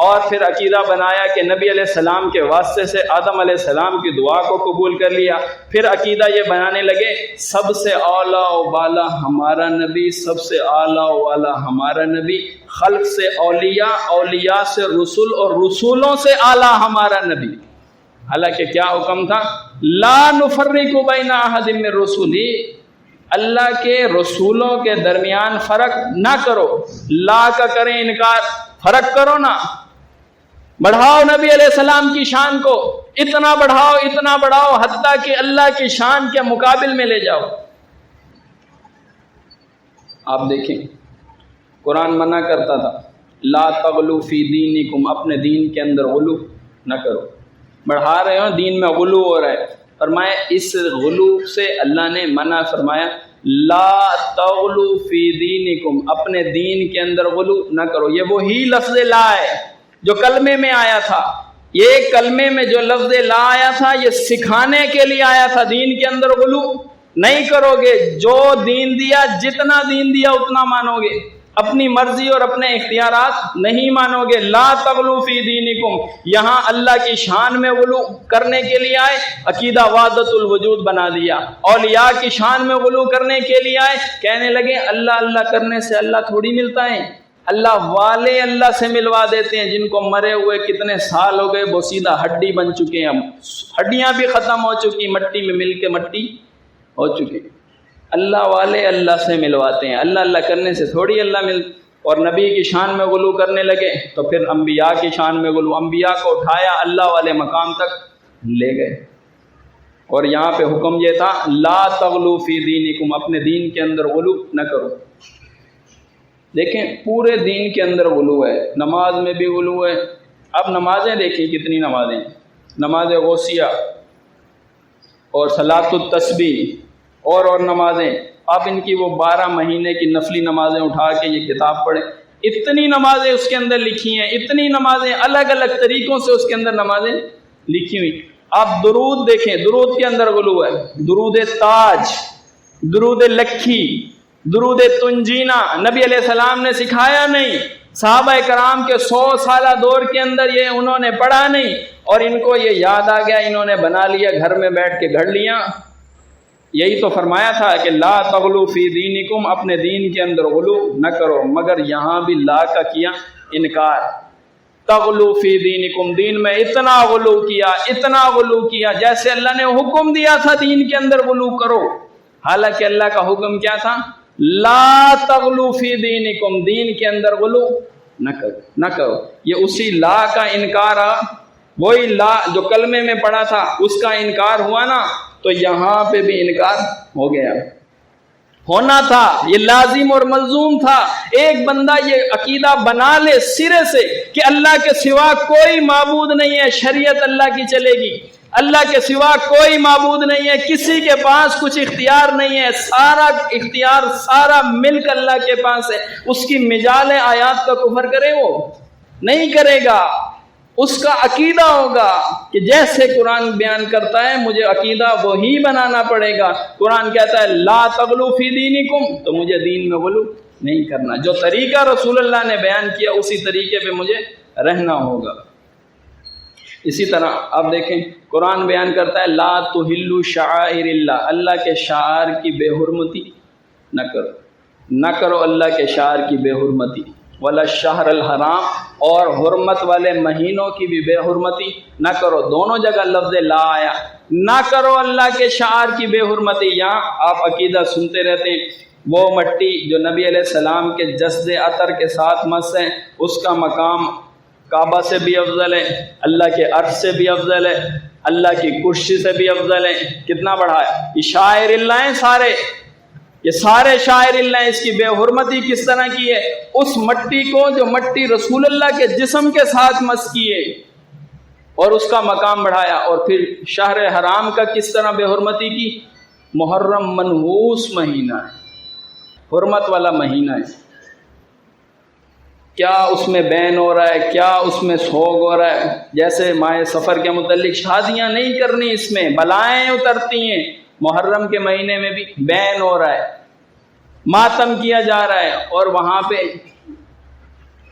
اور پھر عقیدہ بنایا کہ نبی علیہ السلام کے واسطے سے آدم علیہ السلام کی دعا کو قبول کر لیا. پھر عقیدہ یہ بنانے لگے سب سے اعلیٰ و بالا ہمارا نبی، سب سے اعلیٰ و بالا ہمارا نبی، خلق سے اولیاء، اولیاء سے رسول، اور رسولوں سے اعلیٰ ہمارا نبی. حالانکہ کیا حکم تھا؟ لا نفرق بین احد من رسولی، اللہ کے رسولوں کے درمیان فرق نہ کرو. لا کا کریں انکار، فرق کرو نا، بڑھاؤ نبی علیہ السلام کی شان کو، اتنا بڑھاؤ اتنا بڑھاؤ حتیٰ کہ اللہ کی شان کے مقابل میں لے جاؤ. آپ دیکھیں قرآن منع کرتا تھا لا تغلو فی دینکم، اپنے دین کے اندر غلو نہ کرو. بڑھا رہے ہو دین میں غلو ہو رہا ہے. فرمایا اس غلو سے اللہ نے منع فرمایا لا تغلو فی دینکم، اپنے دین کے اندر غلو نہ کرو. یہ وہی لفظ لا ہے جو کلمے میں آیا تھا. یہ کلمے میں جو لفظ لا آیا تھا یہ سکھانے کے لیے آیا تھا. دین کے اندر غلو نہیں کرو گے، جو دین دیا، جتنا دین دیا اتنا مانو گے، اپنی مرضی اور اپنے اختیارات نہیں مانو گے. لا تغلو فی دینکم، یہاں اللہ کی شان میں غلو کرنے کے لیے آئے، عقیدہ وحدت الوجود بنا دیا. اولیاء کی شان میں غلو کرنے کے لیے آئے، کہنے لگے اللہ اللہ کرنے سے اللہ تھوڑی ملتا ہے. اللہ والے اللہ سے ملوا دیتے ہیں، جن کو مرے ہوئے کتنے سال ہو گئے وہ سیدھا ہڈی بن چکے ہیں، ہڈیاں بھی ختم ہو چکی، مٹی میں مل کے مٹی ہو چکے ہیں۔ اللہ والے اللہ سے ملواتے ہیں، اللہ اللہ کرنے سے تھوڑی اللہ اور نبی کی شان میں غلو کرنے لگے تو پھر انبیاء کی شان میں غلو، انبیاء کو اٹھایا اللہ والے مقام تک لے گئے۔ اور یہاں پہ حکم یہ تھا لا تغلو فی دینکم، اپنے دین کے اندر غلو نہ کرو۔ دیکھیں پورے دین کے اندر غلو ہے، نماز میں بھی غلو ہے۔ اب نمازیں دیکھیں کتنی نمازیں، نماز غوثیہ اور صلاۃ التسبیح اور نمازیں، آپ ان کی وہ 12 مہینے کی نفلی نمازیں اٹھا کے یہ کتاب پڑھیں، اتنی نمازیں اس کے اندر لکھی ہیں، اتنی نمازیں الگ الگ طریقوں سے اس کے اندر نمازیں لکھی ہوئی۔ آپ درود دیکھیں، درود کے اندر غلو ہے، درود تاج، درود لکھی، درود تنجینا نبی علیہ السلام نے سکھایا نہیں، صحابہ کرام کے 100 سالہ دور کے اندر یہ انہوں نے پڑھا نہیں، اور ان کو یہ یاد آ گیا، انہوں نے بنا لیا، گھر میں بیٹھ کے گھڑ لیا۔ یہی تو فرمایا تھا کہ لا تغلو فی دینکم، اپنے دین کے اندر غلو نہ کرو، مگر یہاں بھی لا کا کیا انکار۔ تغلو فی دینکم، دین میں اتنا غلو کیا، اتنا غلو کیا، جیسے اللہ نے حکم دیا تھا دین کے اندر غلو کرو، حالانکہ اللہ کا حکم کیا تھا لا تغلو فی دینکم، دین کے اندر غلو نہ کرو۔ یہ اسی لا کا انکار، وہی لا جو کلمے میں پڑھا تھا اس کا انکار ہوا نا، تو یہاں پہ بھی انکار ہو گیا، ہونا تھا، یہ لازم اور ملزوم تھا۔ ایک بندہ یہ عقیدہ بنا لے سرے سے کہ اللہ کے سوا کوئی معبود نہیں ہے، شریعت اللہ کی چلے گی، اللہ کے سوا کوئی معبود نہیں ہے، کسی کے پاس کچھ اختیار نہیں ہے، سارا اختیار سارا ملک اللہ کے پاس ہے، اس کی مجال آیات کا کفر کرے وہ نہیں کرے گا۔ اس کا عقیدہ ہوگا کہ جیسے قرآن بیان کرتا ہے مجھے عقیدہ وہی بنانا پڑے گا۔ قرآن کہتا ہے لا تغلو فی دینکم، تو مجھے دین میں غلو نہیں کرنا، جو طریقہ رسول اللہ نے بیان کیا اسی طریقے پہ مجھے رہنا ہوگا۔ اسی طرح آپ دیکھیں قرآن بیان کرتا ہے لا تحلوا شعائر اللہ، اللہ کے شعائر کی بے حرمتی نہ کرو اللہ کے شعائر کی بے حرمتی، ولا الشہر الحرام، اور حرمت والے مہینوں کی بھی بے حرمتی نہ کرو۔ دونوں جگہ لفظ لا آیا، نہ کرو اللہ کے شعائر کی بے حرمتی۔ یہاں آپ عقیدہ سنتے رہتے ہیں وہ مٹی جو نبی علیہ السلام کے جسد عطر کے ساتھ مس ہے، اس کا مقام کعبہ سے بھی افضل ہے، اللہ کے عرش سے بھی افضل ہے، اللہ کی کرسی سے بھی افضل ہے۔ کتنا بڑا ہے، یہ شاعر اللہ ہیں سارے، یہ سارے شاعر اللہ، اس کی بے حرمتی کس طرح کی ہے؟ اس مٹی کو جو مٹی رسول اللہ کے جسم کے ساتھ مس کیے اور اس کا مقام بڑھایا۔ اور پھر شہر حرام کا کس طرح بے حرمتی کی؟ محرم منحوس مہینہ ہے، حرمت والا مہینہ ہے، کیا اس میں بین ہو رہا ہے، کیا اس میں سوگ ہو رہا ہے؟ جیسے ماہ سفر کے متعلق شادیاں نہیں کرنی، اس میں بلائیں اترتی ہیں، محرم کے مہینے میں بھی بین ہو رہا ہے، ماتم کیا جا رہا ہے، اور وہاں پہ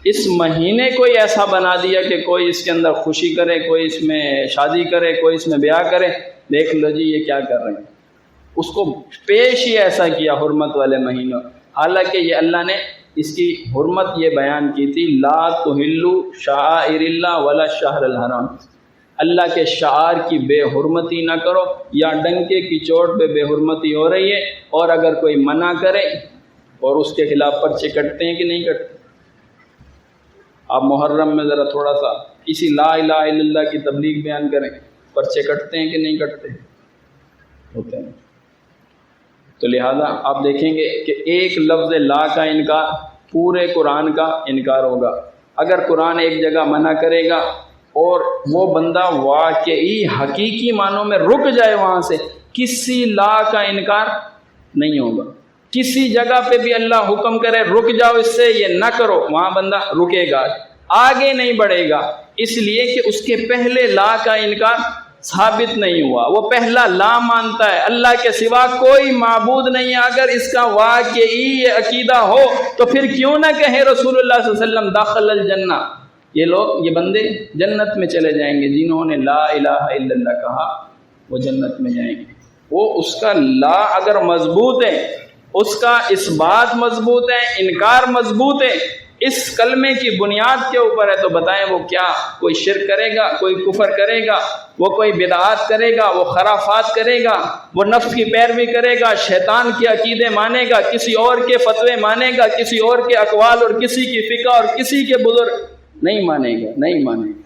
اس مہینے کو ایسا بنا دیا کہ کوئی اس کے اندر خوشی کرے، کوئی اس میں شادی کرے، کوئی اس میں بیاہ کرے۔ دیکھ لو جی یہ کیا کر رہے ہیں، اس کو پیش ہی ایسا کیا حرمت والے مہینوں، حالانکہ یہ اللہ نے اس کی حرمت یہ بیان کی تھی لا تحلوا شعائر اللہ ولا الشہر الحرام، اللہ کے شعائر کی بے حرمتی نہ کرو۔ یا ڈنکے کی چوٹ پہ بے حرمتی ہو رہی ہے، اور اگر کوئی منع کرے اور اس کے خلاف پرچے کٹتے ہیں کہ نہیں کٹتے؟ آپ محرم میں ذرا تھوڑا سا کسی لا الہ الا اللہ کی تبلیغ بیان کریں، پرچے کٹتے ہیں کہ نہیں کٹتے؟ ہوتے ہیں۔ تو لہذا آپ دیکھیں گے کہ ایک لفظ لا کا انکار پورے قرآن کا انکار ہوگا۔ اگر قرآن ایک جگہ منع کرے گا اور وہ بندہ واقعی حقیقی معنوں میں رک جائے وہاں سے، کسی لا کا انکار نہیں ہوگا۔ کسی جگہ پہ بھی اللہ حکم کرے رک جاؤ اس سے، یہ نہ کرو، وہاں بندہ رکے گا، آگے نہیں بڑھے گا، اس لیے کہ اس کے پہلے لا کا انکار ثابت نہیں ہوا۔ وہ پہلا لا مانتا ہے اللہ کے سوا کوئی معبود نہیں ہے۔ اگر اس کا واقعی یہ عقیدہ ہو تو پھر کیوں نہ کہے رسول اللہ صلی اللہ علیہ وسلم داخل الجنہ، یہ لوگ یہ بندے جنت میں چلے جائیں گے، جنہوں نے لا الہ الا اللہ کہا وہ جنت میں جائیں گے۔ وہ اس کا لا اگر مضبوط ہے، اس کا اس بات مضبوط ہے، انکار مضبوط ہے، اس کلمے کی بنیاد کے اوپر ہے تو بتائیں وہ کیا؟ کوئی شرک کرے گا، کوئی کفر کرے گا، وہ کوئی بدعات کرے گا، وہ خرافات کرے گا، وہ نفس کی پیروی کرے گا، شیطان کے عقیدے مانے گا، کسی اور کے فتوے مانے گا، کسی اور کے اقوال اور کسی کی فقہ اور کسی کے بزرگ نہیں مانے گا، نہیں مانے گا،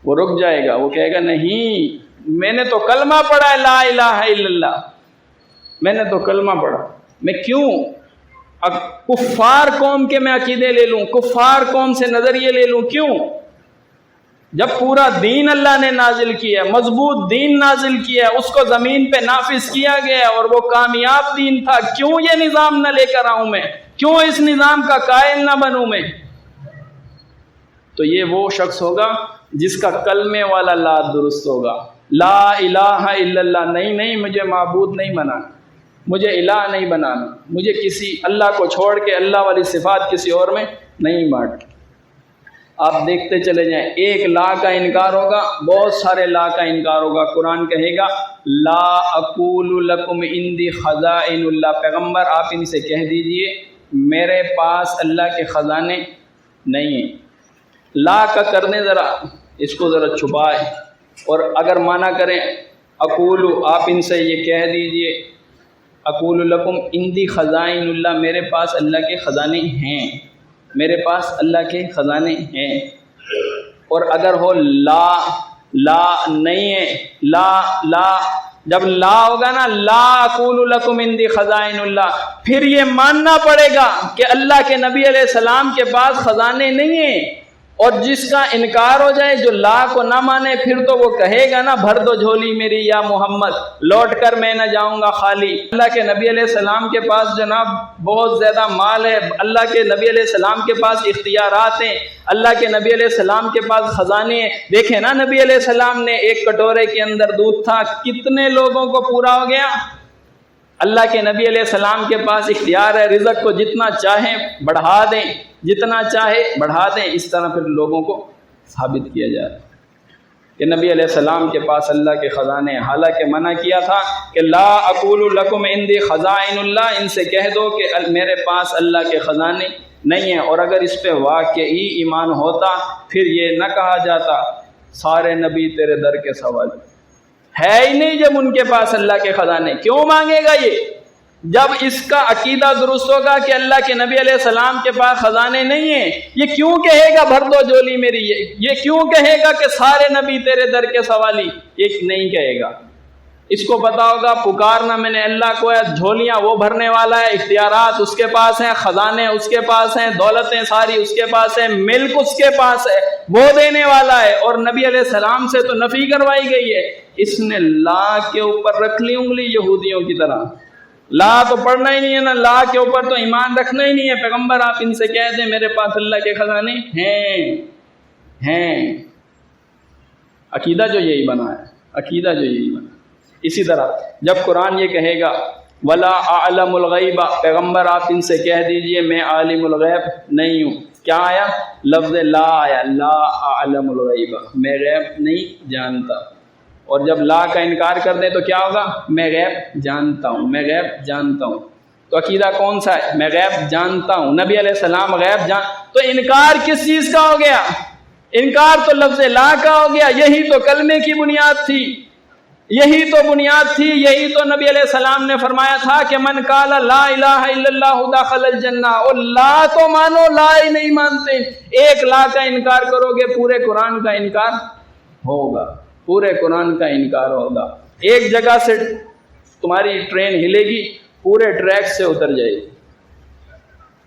وہ رک جائے گا، وہ کہے گا نہیں میں نے تو کلمہ پڑھا ہے لا الہ الا اللہ، میں نے تو کلمہ پڑھا، میں کیوں کفار قوم کے میں عقیدے لے لوں، کفار قوم سے نظریے لے لوں؟ کیوں؟ جب پورا دین اللہ نے نازل کیا، مضبوط دین نازل کیا، اس کو زمین پہ نافذ کیا گیا اور وہ کامیاب دین تھا، کیوں یہ نظام نہ لے کر آؤں میں؟ کیوں اس نظام کا قائل نہ بنوں میں؟ تو یہ وہ شخص ہوگا جس کا کلمے والا لا درست ہوگا، لا الہ الا اللہ، نہیں مجھے معبود نہیں بنانا، مجھے الہ نہیں بنانا، مجھے کسی اللہ کو چھوڑ کے اللہ والی صفات کسی اور میں نہیں بانٹنا۔ آپ دیکھتے چلے جائیں، ایک لا کا انکار ہوگا، بہت سارے لا کا انکار ہوگا۔ قرآن کہے گا لا اقول لکم عندی خزائن اللہ، پیغمبر آپ ان سے کہہ دیجئے میرے پاس اللہ کے خزانے نہیں ہیں۔ لا کا کرنے ذرا اس کو ذرا چھپائے، اور اگر منع کریں اقول، آپ ان سے یہ کہہ دیجئے اقول لکم عندی خزائن اللہ، میرے پاس اللہ کے خزانے ہیں، میرے پاس اللہ کے خزانے ہیں۔ اور اگر ہو لا نہیں ہے، لا جب لا ہوگا نا لا اقول لکم عندی خزائن اللہ، پھر یہ ماننا پڑے گا کہ اللہ کے نبی علیہ السلام کے پاس خزانے نہیں ہیں۔ اور جس کا انکار ہو جائے، جو لا کو نہ مانے، پھر تو وہ کہے گا نا بھر دو جھولی میری یا محمد، لوٹ کر میں نہ جاؤں گا خالی۔ اللہ کے نبی علیہ السلام کے پاس جناب بہت زیادہ مال ہے، اللہ کے نبی علیہ السلام کے پاس اختیارات ہیں، اللہ کے نبی علیہ السلام کے پاس خزانے ہیں۔ دیکھیں نا نبی علیہ السلام نے ایک کٹورے کے اندر دودھ تھا، کتنے لوگوں کو پورا ہو گیا۔ اللہ کے نبی علیہ السلام کے پاس اختیار ہے، رزق کو جتنا چاہیں بڑھا دیں، جتنا چاہے بڑھا دیں۔ اس طرح پھر لوگوں کو ثابت کیا جائے کہ نبی علیہ السلام کے پاس اللہ کے خزانے، حالانکہ منع کیا تھا کہ لا اقول لکم عندی خزائن اللہ، ان سے کہہ دو کہ میرے پاس اللہ کے خزانے نہیں ہیں۔ اور اگر اس پہ واقعی ایمان ہوتا پھر یہ نہ کہا جاتا سارے نبی تیرے در کے سوال، ہے ہی نہیں جب ان کے پاس اللہ کے خزانے، کیوں مانگے گا یہ؟ جب اس کا عقیدہ درست ہوگا کہ اللہ کے نبی علیہ السلام کے پاس خزانے نہیں ہیں، یہ کیوں کہے گا بھر دو جولی میری، یہ کیوں کہے گا کہ سارے نبی تیرے در کے سوالی؟ یہ نہیں کہے گا۔ اس کو پتا ہوگا پکارنا میں نے اللہ کو ہے، جھولیاں وہ بھرنے والا ہے، اختیارات اس کے پاس ہیں، خزانے اس کے پاس ہیں، دولتیں ساری اس کے پاس ہیں، ملک اس کے پاس ہے، وہ دینے والا ہے۔ اور نبی علیہ السلام سے تو نفی کروائی گئی ہے، اس نے لا کے اوپر رکھ لی انگلی یہودیوں کی طرح۔ لا تو پڑھنا ہی نہیں ہے نا، لا کے اوپر تو ایمان رکھنا ہی نہیں ہے۔ پیغمبر آپ ان سے کہہ دیں میرے پاس اللہ کے خزانے ہیں۔ عقیدہ جو یہی بنا ہے، عقیدہ جو یہی بنا ہے۔ اسی طرح جب قرآن یہ کہے گا ولا اعلم الغیب، پیغمبر آپ ان سے کہہ دیجئے میں عالم الغیب نہیں ہوں۔ کیا آیا؟ لفظ لا آیا، لا اعلم الغیب، میں غیب نہیں جانتا۔ اور جب لا کا انکار کر دیں تو کیا ہوگا؟ میں غیب جانتا ہوں، میں غیب جانتا ہوں۔ تو عقیدہ کون سا ہے؟ میں غیب جانتا ہوں، نبی علیہ السلام غیب تو انکار کس چیز کا ہو گیا؟ انکار تو لفظ لا کا ہو گیا۔ یہی تو کلمے کی بنیاد تھی، یہی تو بنیاد تھی، یہی تو نبی علیہ السلام نے فرمایا تھا کہ من قال لا الہ الا اللہ دخل الجنہ۔ اور لا تو مانو، لا ہی نہیں مانتے۔ ایک لا کا انکار کرو گے پورے قرآن کا انکار ہوگا، پورے قرآن کا انکار ہوگا۔ ایک جگہ سے تمہاری ٹرین ہلے گی، پورے ٹریک سے اتر جائے گی،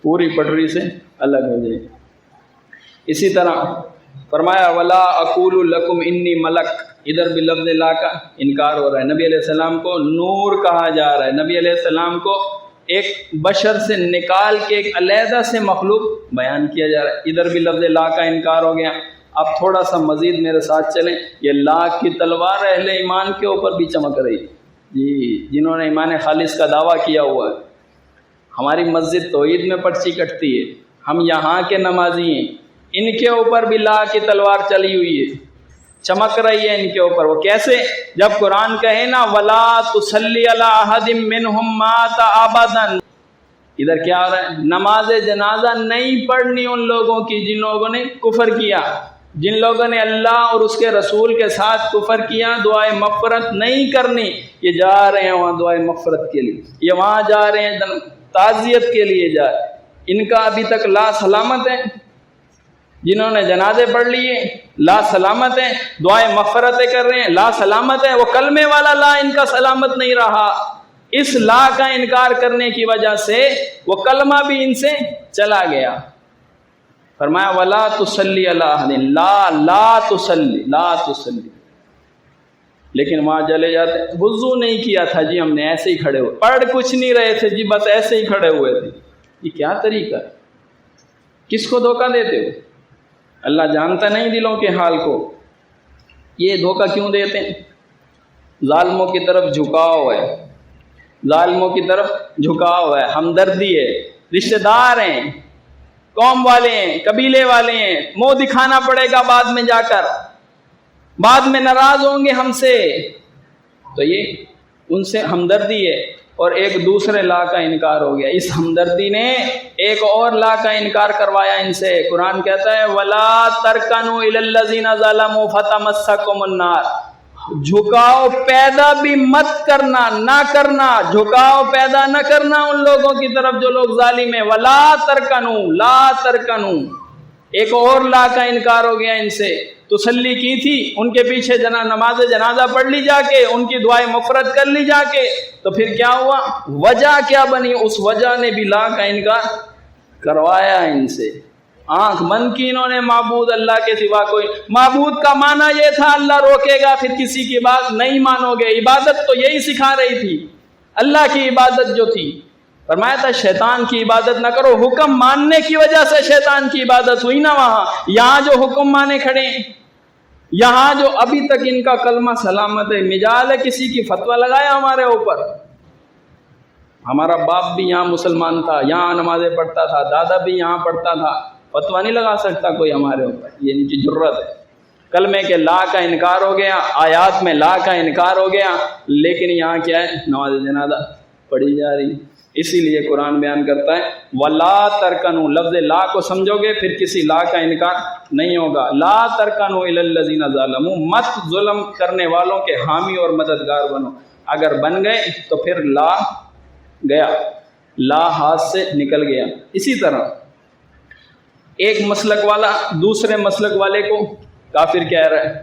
پوری پٹری سے الگ ہو جائے گی۔ اسی طرح فرمایا ولا اقول لکم انی ملک، ادھر بھی لفظ لا کا انکار ہو رہا ہے۔ نبی علیہ السلام کو نور کہا جا رہا ہے، نبی علیہ السلام کو ایک بشر سے نکال کے ایک علیحدہ سے مخلوق بیان کیا جا رہا ہے، ادھر بھی لفظ لا کا انکار ہو گیا۔ اب تھوڑا سا مزید میرے ساتھ چلیں، یہ لا کی تلوار اہل ایمان کے اوپر بھی چمک رہی ہے جی، جنہوں نے ایمان خالص کا دعویٰ کیا ہوا ہے۔ ہماری مسجد توحید میں پرچی کٹتی ہے، ہم یہاں کے نمازی ہیں، ان کے اوپر بھی لا کی تلوار چلی ہوئی ہے، چمک رہی ہے ان کے اوپر۔ وہ کیسے؟ جب قرآن کہے نا وَلَا تُصَلِّ عَلَىٰ أَحَدٍ مِّنْهُمْ مَاتَ أَبَدًا، ادھر کیا ہو رہا ہے؟ نماز جنازہ نہیں پڑھنی ان لوگوں کی جن لوگوں نے کفر کیا، جن لوگوں نے اللہ اور اس کے رسول کے ساتھ کفر کیا، دعائے مغفرت نہیں کرنی۔ یہ جا رہے ہیں وہاں دعائے مغفرت کے لیے، یہ وہاں جا رہے ہیں تعزیت کے لیے جا رہے ہیں۔ ان کا ابھی تک لا سلامت ہے، جنہوں نے جنازے پڑھ لیے لا سلامت ہیں، دعائے مغفرتیں کر رہے ہیں لا سلامت ہے۔ وہ کلمے والا لا ان کا سلامت نہیں رہا، اس لا کا انکار کرنے کی وجہ سے وہ کلمہ بھی ان سے چلا گیا۔ فرمایا ولا تصلی علی احد، لا تصلی، لیکن وہاں چلے جاتے وضو نہیں کیا تھا جی، ہم نے ایسے ہی کھڑے ہوئے، پڑھ کچھ نہیں رہے تھے جی، بس ایسے ہی کھڑے ہوئے تھے۔ یہ کیا طریقہ ہے؟ کس کو دھوکہ دیتے ہو؟ اللہ جانتا نہیں دلوں کے حال کو، یہ دھوکہ کیوں دیتے ہیں؟ ظالموں کی طرف جھکاؤ ہے، ظالموں کی طرف جھکاؤ ہے، ہمدردی ہے، رشتہ دار ہیں، قوم والے ہیں، قبیلے والے ہیں، منہ دکھانا پڑے گا بعد میں جا کر، بعد میں ناراض ہوں گے ہم سے، تو یہ ان سے ہمدردی ہے۔ اور ایک دوسرے لا کا انکار ہو گیا، اس ہمدردی نے ایک اور لا کا انکار کروایا ان سے۔ قرآن کہتا ہے وَلَا تَرْكَنُوا إِلَى الَّذِينَ ظَلَمُوا فَتَمَسَّكُمُ النَّارُ، جھکاؤ پیدا بھی مت کرنا، نہ کرنا، جھکاؤ پیدا نہ کرنا ان لوگوں کی طرف جو لوگ ظالم ہیں۔ وَلَا تَرْكَنُوا، لا ترکنو، ایک اور لا کا انکار ہو گیا ان سے۔ تسلی کی تھی ان کے پیچھے نماز جنازہ پڑھ لی جا کے، ان کی دعائیں مغفرت کر لی جا کے، تو پھر کیا ہوا؟ وجہ کیا بنی؟ اس وجہ نے بھی لا کا انکار کروایا ان سے۔ آنکھ بند کی انہوں نے معبود اللہ کے سوا کوئی، معبود کا معنی یہ تھا اللہ روکے گا پھر کسی کی بات نہیں مانو گے، عبادت تو یہی سکھا رہی تھی، اللہ کی عبادت جو تھی۔ فرمایا تھا شیطان کی عبادت نہ کرو، حکم ماننے کی وجہ سے شیطان کی عبادت ہوئی نا وہاں۔ یہاں جو حکم مانے کھڑے ہیں، یہاں جو ابھی تک ان کا کلمہ سلامت ہے، مجال ہے کسی کی فتویٰ لگایا ہمارے اوپر؟ ہمارا باپ بھی یہاں مسلمان تھا، یہاں نمازیں پڑھتا تھا، دادا بھی یہاں پڑھتا تھا، فتویٰ نہیں لگا سکتا کوئی ہمارے اوپر، یہ ان کی جرت ہے۔ کلمے کے لا کا انکار ہو گیا، آیات میں لا کا انکار ہو گیا، لیکن یہاں کیا ہے؟ نماز جنازہ پڑھی جا رہی۔ اسی لیے قرآن بیان کرتا ہے وَلَا تَرْكَنُوا، لفظ لا کو سمجھو گے پھر کسی لا کا انکار نہیں ہوگا۔ لا تَرْكَنُوا إِلَى الَّذِينَ ظَلَمُوا، مت ظلم کرنے والوں کے حامی اور مددگار بنو۔ اگر بن گئے تو پھر لا گیا، لا ہاتھ سے نکل گیا۔ اسی طرح ایک مسلک والا دوسرے مسلک والے کو کافر کہہ رہا ہے،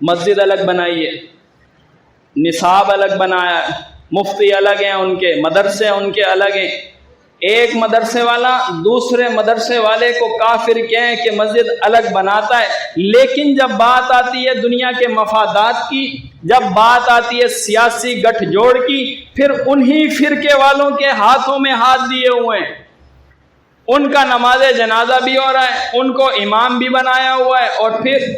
مسجد الگ بنائی ہے، نصاب الگ بنایا ہے، مفتی الگ ہیں ان کے، مدرسے ان کے الگ ہیں۔ ایک مدرسے والا دوسرے مدرسے والے کو کافر کہیں کہ مسجد الگ بناتا ہے، لیکن جب بات آتی ہے دنیا کے مفادات کی، جب بات آتی ہے سیاسی گٹھ جوڑ کی، پھر انہی فرقے والوں کے ہاتھوں میں ہاتھ دیے ہوئے ہیں، ان کا نماز جنازہ بھی ہو رہا ہے، ان کو امام بھی بنایا ہوا ہے، اور پھر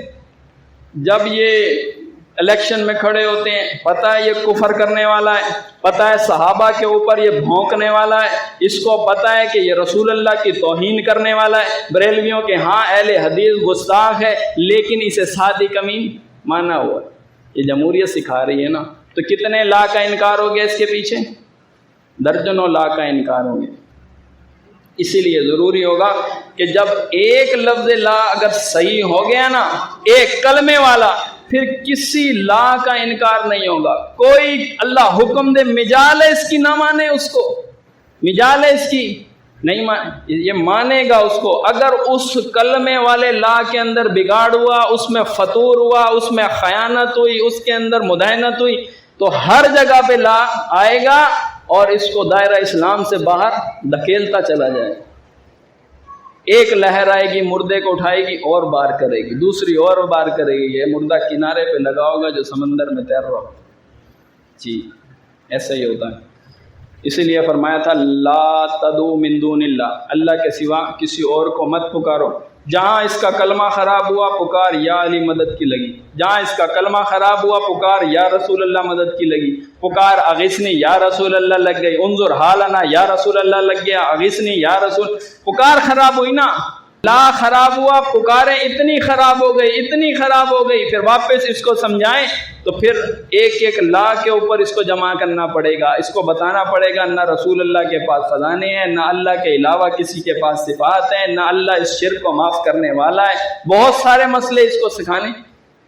جب یہ الیکشن میں کھڑے ہوتے ہیں پتہ ہے یہ کفر کرنے والا ہے، پتہ ہے صحابہ کے اوپر یہ بھونکنے والا ہے، اس کو پتہ ہے کہ یہ رسول اللہ کی توہین کرنے والا ہے۔ بریلویوں کے ہاں اہل حدیث گستاخ ہے، لیکن اسے صادق امین مانا ہوا ہے۔ یہ جمہوریت سکھا رہی ہے نا، تو کتنے لا کا انکار ہو گیا اس کے پیچھے؟ درجنوں لا کا انکار ہو گیا۔ اسی لیے ضروری ہوگا کہ جب ایک لفظ لا اگر صحیح ہو گیا نا، ایک کلمے والا، پھر کسی لا کا انکار نہیں ہوگا۔ کوئی اللہ حکم دے مجال ہے اس کی نہ مانے، اس کو مجال ہے اس کی نہیں مانے، یہ مانے گا اس کو۔ اگر اس کلمے والے لا کے اندر بگاڑ ہوا، اس میں فطور ہوا، اس میں خیانت ہوئی، اس کے اندر مداہنت ہوئی، تو ہر جگہ پہ لا آئے گا اور اس کو دائرہ اسلام سے باہر دھکیلتا چلا جائے گا۔ ایک لہر آئے گی، مردے کو اٹھائے گی اور بار کرے گی، دوسری اور بار کرے گی، یہ مردہ کنارے پہ لگا ہوگا جو سمندر میں تیر رہا ہوگا۔ جی ایسا ہی ہوتا ہے۔ اسی لیے فرمایا تھا لا تدعوا من دون اللہ، اللہ کے سوا کسی اور کو مت پکارو۔ جہاں اس کا کلمہ خراب ہوا پکار یا علی مدد کی لگی، جہاں اس کا کلمہ خراب ہوا پکار یا رسول اللہ مدد کی لگی، پکار اغثنی یا رسول اللہ لگ گئی، انظر حالنا یا رسول اللہ لگ گیا، اغثنی یا رسول، پکار خراب ہوئی نا، لا خراب ہوا، پکاریں اتنی خراب ہو گئی، اتنی خراب ہو گئی، پھر واپس اس کو سمجھائیں تو پھر ایک ایک لا کے اوپر اس کو جمع کرنا پڑے گا، اس کو بتانا پڑے گا نہ رسول اللہ کے پاس خزانے ہیں، نہ اللہ کے علاوہ کسی کے پاس صفات ہیں، نہ اللہ اس شرک کو معاف کرنے والا ہے، بہت سارے مسئلے اس کو سکھانے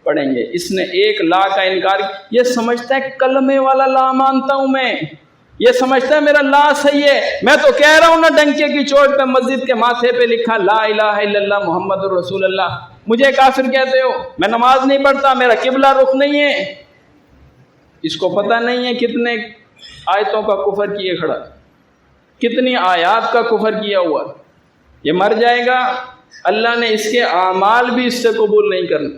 پڑیں گے۔ اس نے ایک لا کا انکار، یہ سمجھتا ہے کلمے والا لا مانتا ہوں میں، یہ سمجھتا ہے میرا لا صحیح ہے، میں تو کہہ رہا ہوں نا ڈنکے کی چوٹ پہ مسجد کے ماتھے پہ لکھا لا الہ الا اللہ محمد الرسول اللہ، مجھے کافر کہتے ہو، میں نماز نہیں پڑھتا، میرا قبلہ رخ نہیں ہے۔ اس کو پتہ نہیں ہے کتنے آیتوں کا کفر کیے کھڑا، کتنی آیات کا کفر کیا ہوا، یہ مر جائے گا، اللہ نے اس کے اعمال بھی اس سے قبول نہیں کرنے،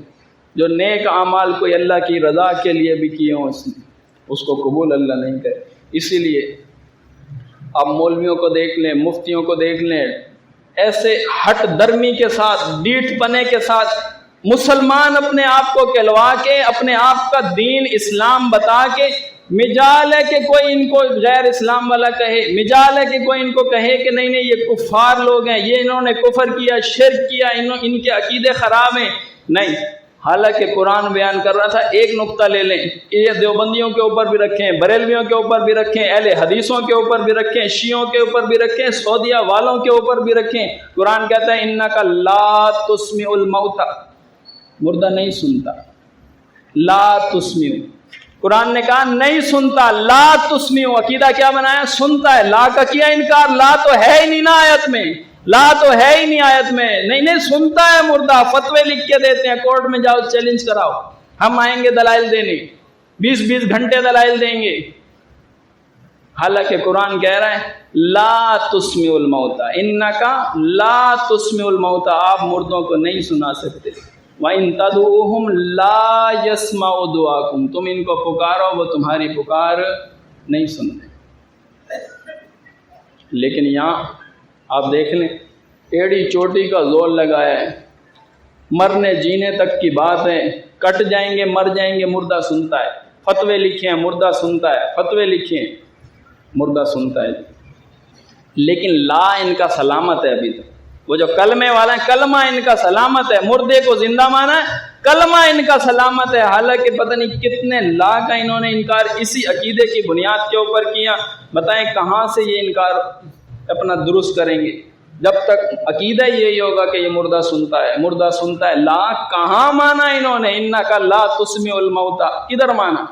جو نیک اعمال کوئی اللہ کی رضا کے لیے بھی کیے ہوں اس کو قبول اللہ نہیں کرے۔ اسی لیے اب مولویوں کو دیکھ لیں، مفتیوں کو دیکھ لیں، ایسے ہٹ درمی کے ساتھ، ڈیٹھ پنے کے ساتھ مسلمان اپنے آپ کو کہلوا کے، اپنے آپ کا دین اسلام بتا کے، مجال ہے کہ کوئی ان کو غیر اسلام والا کہے، مجال ہے کہ کوئی ان کو کہے کہ نہیں نہیں یہ کفار لوگ ہیں، یہ انہوں نے کفر کیا، شرک کیا، ان کے عقیدے خراب ہیں، نہیں، حالانکہ قرآن بیان کر رہا تھا۔ ایک نقطہ لے لیں، یہ دیوبندیوں کے اوپر بھی رکھیں، بریلویوں کے اوپر بھی رکھیں، اہل حدیثوں کے اوپر بھی رکھیں، شیعوں کے اوپر بھی رکھیں، سعودیہ والوں کے اوپر بھی رکھیں، قرآن کہتا ہے انک لا تسمع الموتى، مردہ نہیں سنتا، لا تسمع، قرآن نے کہا نہیں سنتا، لا تسمع، عقیدہ کیا بنایا؟ سنتا ہے، لا کا کیا انکار، لا تو ہے ہی نہیں نا آیت میں، لا تو ہے ہی نہیں آیت میں، نہیں سنتا ہے مردہ، فتوے لکھ کے دیتے ہیں، کورٹ میں جاؤ چیلنج کراؤ، ہم آئیں گے دلائل دینے، 20 گھنٹے دلائل دیں گے، حالانکہ قرآن کہہ رہا ہے لا تسمع الموتى، انک لا تسمع الموتى، آپ مردوں کو نہیں سنا سکتے، وَإِن تَدْعُوهُمْ لَا يَسْمَعُوا دُعَاءَكُمْ، تم ان کو پکارو وہ تمہاری پکار نہیں سنتے۔ لیکن یہاں آپ دیکھ لیں، ایڑی چوٹی کا زور لگایا ہے، مرنے جینے تک کی بات ہے، کٹ جائیں گے مر جائیں گے، مردہ سنتا ہے، فتوے لکھے ہیں مردہ سنتا ہے، فتوے لکھے ہیں مردہ سنتا ہے، لیکن لا ان کا سلامت ہے ابھی تک، وہ جو کلمے والا ہے کلمہ ان کا سلامت ہے، مردے کو زندہ مانا ہے، کلمہ ان کا سلامت ہے، حالانکہ پتہ نہیں کتنے لا کا انہوں نے انکار اسی عقیدے کی بنیاد کے اوپر کیا۔ بتائیں کہاں سے یہ انکار اپنا درست کریں گے؟ جب تک عقیدہ یہی ہوگا کہ یہ مردہ سنتا ہے، مردہ سنتا ہے، لا کہاں مانا انہوں نے؟ انک لا تسمع الموتى، کدھر مانا؟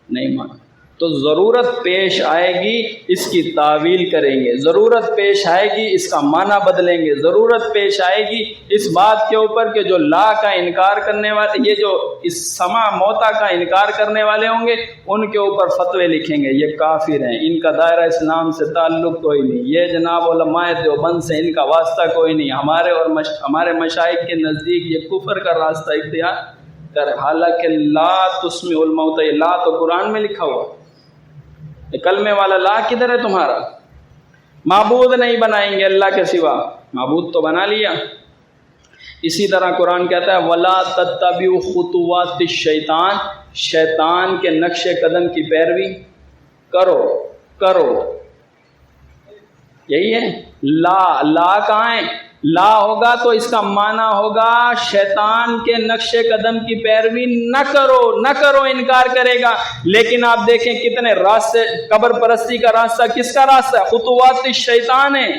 نہیں مانا۔ تو ضرورت پیش آئے گی اس کی تعویل کریں گے، ضرورت پیش آئے گی اس کا معنی بدلیں گے، ضرورت پیش آئے گی اس بات کے اوپر کہ جو لا کا انکار کرنے والے، یہ جو اس سما موتا کا انکار کرنے والے ہوں گے ان کے اوپر فتوے لکھیں گے، یہ کافر ہیں، ان کا دائرہ اسلام سے تعلق کوئی نہیں، یہ جناب علماء دیوبند سے ان کا واسطہ کوئی نہیں، ہمارے اور ہمارے مشائخ کے نزدیک یہ کفر کا راستہ اختیار کر، حالانکہ لا تسمع الموتى، لا تو قرآن میں لکھا ہوا، کلمے والا لا کدھر ہے تمہارا؟ معبود نہیں بنائیں گے اللہ کے سوا، معبود تو بنا لیا۔ اسی طرح قرآن کہتا ہے وَلَا تَتَّبِعُوا خُطُوَاتِ الشَّيْطَانِ، شیطان کے نقش قدم کی پیروی کرو، یہی ہے لا کہاں ہے؟ لا ہوگا تو اس کا معنی ہوگا شیطان کے نقش قدم کی پیروی نہ کرو، انکار کرے گا۔ لیکن آپ دیکھیں کتنے راستے، قبر پرستی کا راستہ کس کا راستہ ہے؟ خطوات الشیطان ہے،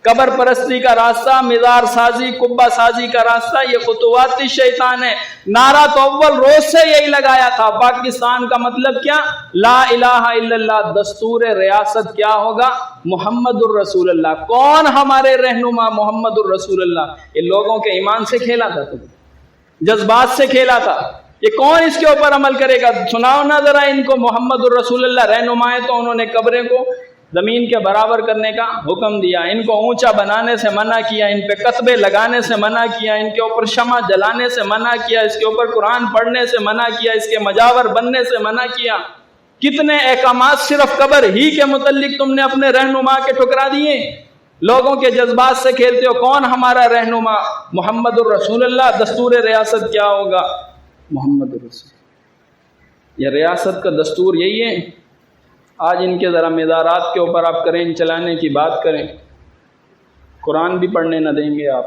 قبر پرستی کا راستہ، مزار سازی، قبہ سازی کا راستہ، یہ خطوات الشیطان ہے۔ نعرہ تو اول روز سے یہی لگایا تھا، پاکستان کا مطلب کیا؟ لا الہ الا اللہ، دستور ریاست کیا ہوگا؟ محمد الرسول اللہ۔ کون ہمارے رہنما؟ محمد الرسول اللہ۔ یہ لوگوں کے ایمان سے کھیلا تھا، جذبات سے کھیلا تھا، یہ کون اس کے اوپر عمل کرے گا؟ سناؤ نا ذرا ان کو، محمد الرسول اللہ رہنما ہے تو انہوں نے قبریں کو زمین کے برابر کرنے کا حکم دیا، ان کو اونچا بنانے سے منع کیا، ان پہ کتبے لگانے سے منع کیا، ان کے اوپر شمع جلانے سے منع کیا، اس کے اوپر قرآن پڑھنے سے منع کیا، اس کے مجاور بننے سے منع کیا۔ کتنے احکامات صرف قبر ہی کے متعلق تم نے اپنے رہنما کے ٹھکرا دیے، لوگوں کے جذبات سے کھیلتے ہو۔ کون ہمارا رہنما؟ محمد الرسول اللہ۔ دستور ریاست کیا ہوگا؟ محمد الرسول۔ یہ ریاست کا دستور یہی ہے۔ آج ان کے ذرا مزارات کے اوپر آپ کریں چلانے کی بات کریں، قرآن بھی پڑھنے نہ دیں گے آپ،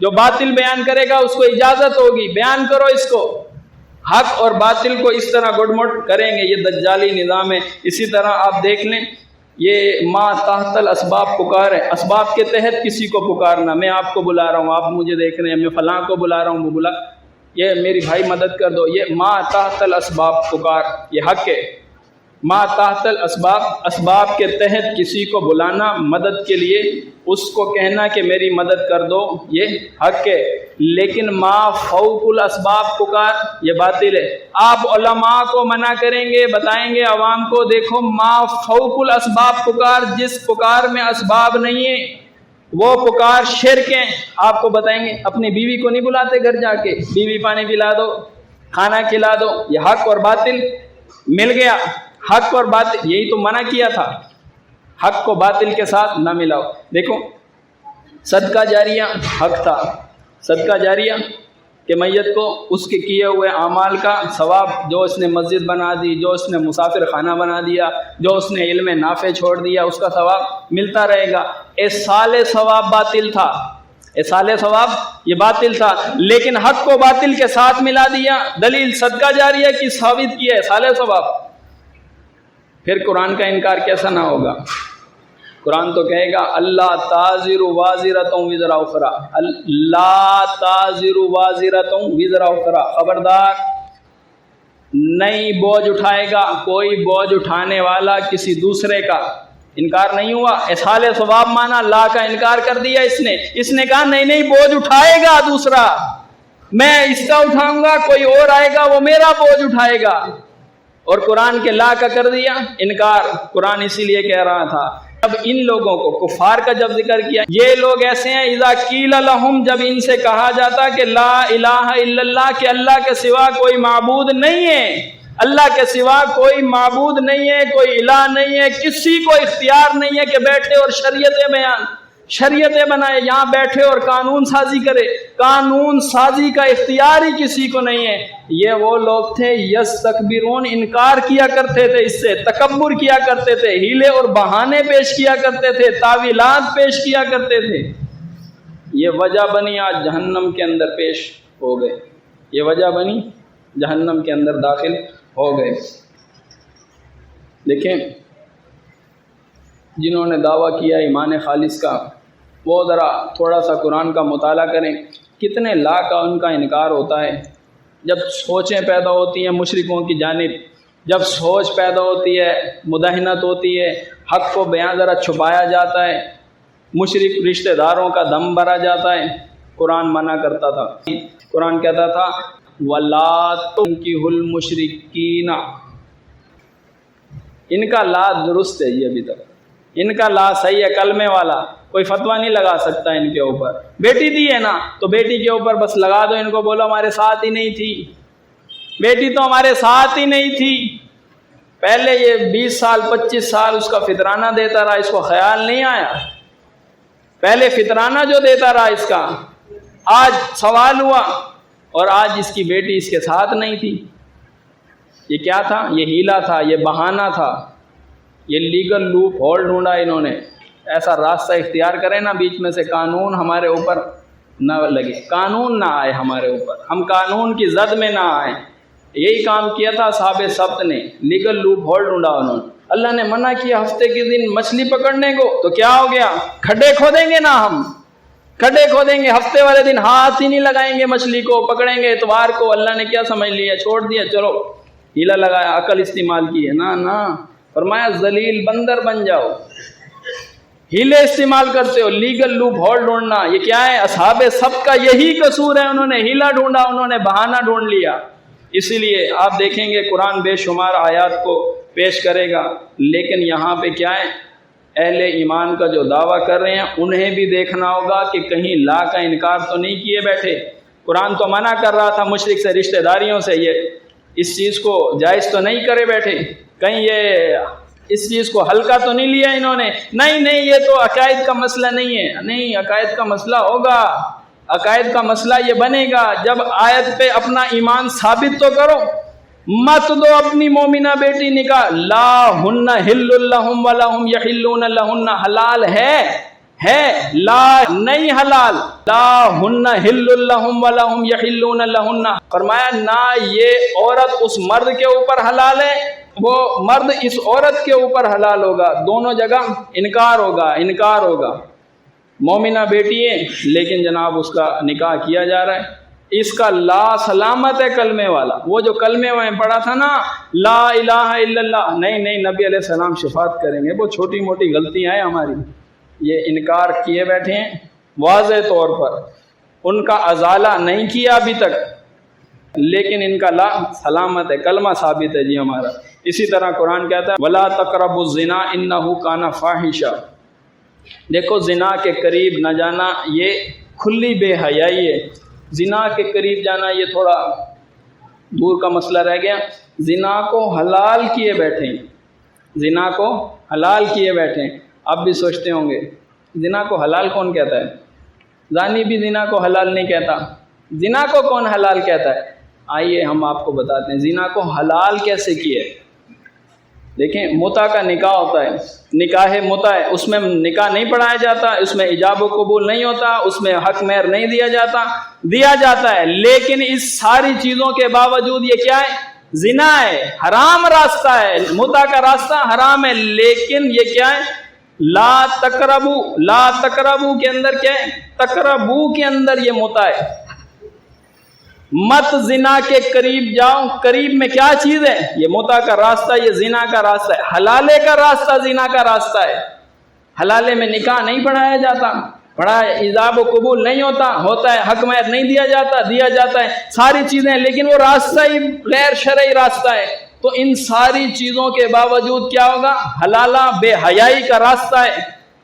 جو باطل بیان کرے گا اس کو اجازت ہوگی، بیان کرو اس کو۔ حق اور باطل کو اس طرح گڈ مٹ کریں گے، یہ دجالی نظام ہے۔ اسی طرح آپ دیکھ لیں، یہ ما تحت الاسباب پکار ہے، اسباب کے تحت کسی کو پکارنا، میں آپ کو بلا رہا ہوں، آپ مجھے دیکھ رہے ہیں، میں فلاں کو بلا رہا ہوں، وہ بلا، یہ میری بھائی مدد کر دو، یہ ما تحت الاسباب پکار، یہ حق ہے۔ ما تحت الاسباب، اسباب کے تحت کسی کو بلانا مدد کے لیے، اس کو کہنا کہ میری مدد کر دو، یہ حق ہے۔ لیکن ما فوق الاسباب پکار، یہ باطل ہے۔ آپ علماء کو منع کریں گے، بتائیں گے عوام کو، دیکھو ما فوق الاسباب پکار، جس پکار میں اسباب نہیں ہیں وہ پکار شرک ہیں۔ آپ کو بتائیں گے، اپنی بیوی کو نہیں بلاتے گھر جا کے، بیوی پانی پلا دو، کھانا کھلا دو، یہ حق اور باطل مل گیا۔ حق اور باطل، یہی تو منع کیا تھا، حق کو باطل کے ساتھ نہ ملاؤ۔ دیکھو صدقہ جاریہ حق تھا، صدقہ جاریہ کہ میت کو اس کے کیے ہوئے اعمال کا ثواب، جو اس نے مسجد بنا دی، جو اس نے مسافر خانہ بنا دیا، جو اس نے علم نافع چھوڑ دیا، اس کا ثواب ملتا رہے گا۔ ایصال ثواب باطل تھا، ایصال ثواب یہ باطل تھا، لیکن حق کو باطل کے ساتھ ملا دیا۔ دلیل صدقہ جاریہ کی ثابت کی ہے، ایصال ثواب۔ پھر قرآن کا انکار کیسا نہ ہوگا؟ قرآن تو کہے گا اللہ تازر وازرۃ وزر اخرى، اللہ تازر وازرۃ وزر اخرى، خبردار نہیں بوجھ اٹھائے گا کوئی بوجھ اٹھانے والا کسی دوسرے کا۔ انکار نہیں ہوا، اصحال ثواب مانا لا کا انکار کر دیا اس نے کہا نہیں بوجھ اٹھائے گا دوسرا، میں اس کا اٹھاؤں گا، کوئی اور آئے گا وہ میرا بوجھ اٹھائے گا، اور قرآن کے لا کا کر دیا انکار۔ قرآن اسی لیے کہہ رہا تھا، اب ان لوگوں کو کفار کا جب ذکر کیا، یہ لوگ ایسے ہیں اذا قیل لہم، جب ان سے کہا جاتا کہ لا الہ الا اللہ، کہ اللہ کے سوا کوئی معبود نہیں ہے، اللہ کے سوا کوئی معبود نہیں ہے، کوئی الہ نہیں ہے، کسی کو اختیار نہیں ہے کہ بیٹھے اور شریعتیں بنائے، یہاں بیٹھے اور قانون سازی کرے، قانون سازی کا اختیار ہی کسی کو نہیں ہے۔ یہ وہ لوگ تھے یستکبرون، انکار کیا کرتے تھے، اس سے تکبر کیا کرتے تھے، ہیلے اور بہانے پیش کیا کرتے تھے، تعویلات پیش کیا کرتے تھے۔ یہ وجہ بنی آج جہنم کے اندر پیش ہو گئے، یہ وجہ بنی جہنم کے اندر داخل ہو گئے۔ دیکھیں جنہوں نے دعویٰ کیا ایمان خالص کا، وہ ذرا تھوڑا سا قرآن کا مطالعہ کریں، کتنے لا کا ان کا انکار ہوتا ہے۔ جب سوچیں پیدا ہوتی ہیں مشرکوں کی جانب، جب سوچ پیدا ہوتی ہے، مداہنت ہوتی ہے، حق کو بیان ذرا چھپایا جاتا ہے، مشرک رشتہ داروں کا دم بھرا جاتا ہے، قرآن منع کرتا تھا۔ قرآن کہتا تھا وَلَا تُنْكِحُوا الْمُشْرِكِينَ، ان کا لا درست ہے، یہ ابھی تک ان کا لا صحیح ہے، کلمے والا، کوئی فتویٰ نہیں لگا سکتا ان کے اوپر۔ بیٹی دی ہے نا تو بیٹی کے اوپر بس لگا دو، ان کو بولو ہمارے ساتھ ہی نہیں تھی، بیٹی تو ہمارے ساتھ ہی نہیں تھی۔ پہلے یہ 20 سال 25 سال اس کا فطرانہ دیتا رہا، اس کو خیال نہیں آیا، پہلے فطرانہ جو دیتا رہا اس کا، آج سوال ہوا اور آج اس کی بیٹی اس کے ساتھ نہیں تھی۔ یہ کیا تھا؟ یہ ہیلا تھا، یہ بہانہ تھا، یہ لیگل لوپ ہول ڈھونڈا انہوں نے، ایسا راستہ اختیار کریں نا بیچ میں سے قانون ہمارے اوپر نہ لگے، قانون نہ آئے ہمارے اوپر، ہم قانون کی زد میں نہ آئیں۔ یہی کام کیا تھا اصحاب سبت نے، لیگل لوپ ہول ڈھونڈا انہوں نے۔ اللہ نے منع کیا ہفتے کے دن مچھلی پکڑنے کو، تو کیا ہو گیا؟ کھڈے کھودیں گے نا، ہم کھڈے کھودیں گے، ہفتے والے دن ہاتھ ہی نہیں لگائیں گے مچھلی کو، پکڑیں گے اتوار کو۔ اللہ نے کیا سمجھ لیا؟ چھوڑ دیا، چلو ہیلا لگایا، عقل استعمال کی ہے، نہ فرمایا ذلیل بندر بن جاؤ، ہیلے استعمال کرتے ہو، لیگل لوپ ہول ڈھونڈنا۔ یہ کیا ہے؟ اصحاب سبت کا یہی قصور ہے، انہوں نے ہیلا ڈھونڈا، انہوں نے بہانہ ڈھونڈ لیا۔ اسی لیے آپ دیکھیں گے قرآن بے شمار آیات کو پیش کرے گا، لیکن یہاں پہ کیا ہے؟ اہل ایمان کا جو دعویٰ کر رہے ہیں انہیں بھی دیکھنا ہوگا کہ کہیں لا کا انکار تو نہیں کیے بیٹھے۔ قرآن تو منع کر رہا تھا مشرک سے، رشتہ داریوں سے، یہ اس چیز کو جائز تو نہیں کرے بیٹھے، کہیں یہ اس چیز کو ہلکا تو نہیں لیا انہوں نے، نہیں یہ تو عقائد کا مسئلہ نہیں ہے، نہیں عقائد کا مسئلہ ہوگا، عقائد کا مسئلہ یہ بنے گا جب آیت پہ اپنا ایمان ثابت تو کرو۔ مت دو اپنی مومنہ بیٹی نکاح، لا ہن حل لہم ولہم یحلون لہن، حلال ہے ہے لا نہیں حلال، لا ہن حل لہم ولہم یحلون لہن، فرمایا نہ یہ عورت اس مرد کے اوپر حلال ہے، وہ مرد اس عورت کے اوپر حلال ہوگا، دونوں جگہ انکار ہوگا۔ مومنہ بیٹی ہے لیکن جناب اس کا نکاح کیا جا رہا ہے، اس کا لا سلامت ہے کلمے والا، وہ جو کلمے میں پڑھا تھا نا لا الہ الا اللہ، نہیں نبی علیہ السلام شفاعت کریں گے، وہ چھوٹی موٹی غلطیاں ہیں ہماری، یہ انکار کیے بیٹھے ہیں واضح طور پر، ان کا ازالہ نہیں کیا ابھی تک، لیکن ان کا لا سلامت ہے، کلمہ ثابت ہے جی ہمارا۔ اسی طرح قرآن کہتا ہے وَلَا تَقْرَبُوا الزِّنَا إِنَّهُ كَانَ فَاحِشًا، دیکھو زنا کے قریب نہ جانا یہ کھلی بے حیائی ہے، زنا کے قریب جانا یہ تھوڑا دور کا مسئلہ رہ گیا، زنا کو حلال کیے بیٹھے ہیں، زنا کو حلال کیے بیٹھے ہیں۔ آپ بھی سوچتے ہوں گے زنا کو حلال کون کہتا ہے؟ زانی بھی زنا کو حلال نہیں کہتا، زنا کو کون حلال کہتا ہے؟ آئیے ہم آپ کو بتاتے ہیں زنا کو حلال کیسے کیے۔ دیکھیں متع کا نکاح ہوتا ہے، نکاح متع ہے، اس میں نکاح نہیں پڑھایا جاتا، اس میں ایجاب و قبول نہیں ہوتا، اس میں حق مہر نہیں دیا جاتا ہے، لیکن اس ساری چیزوں کے باوجود یہ کیا ہے؟ زنا ہے، حرام راستہ ہے، متع کا راستہ حرام ہے، لیکن یہ کیا ہے؟ لا تقربو کے اندر کیا ہے؟ تقربو کے اندر یہ متع ہے، مت زنا کے قریب جاؤ، قریب میں کیا چیز ہے؟ یہ متع کا راستہ، یہ زنا کا راستہ ہے، حلالے کا راستہ زنا کا راستہ ہے، حلالے میں نکاح نہیں پڑھایا جاتا، پڑھایا ایجاب و قبول نہیں ہوتا ہے، حق مہر نہیں دیا جاتا ہے، ساری چیزیں، لیکن وہ راستہ ہی غیر شرعی راستہ ہے، تو ان ساری چیزوں کے باوجود کیا ہوگا؟ حلالہ بے حیائی کا راستہ ہے،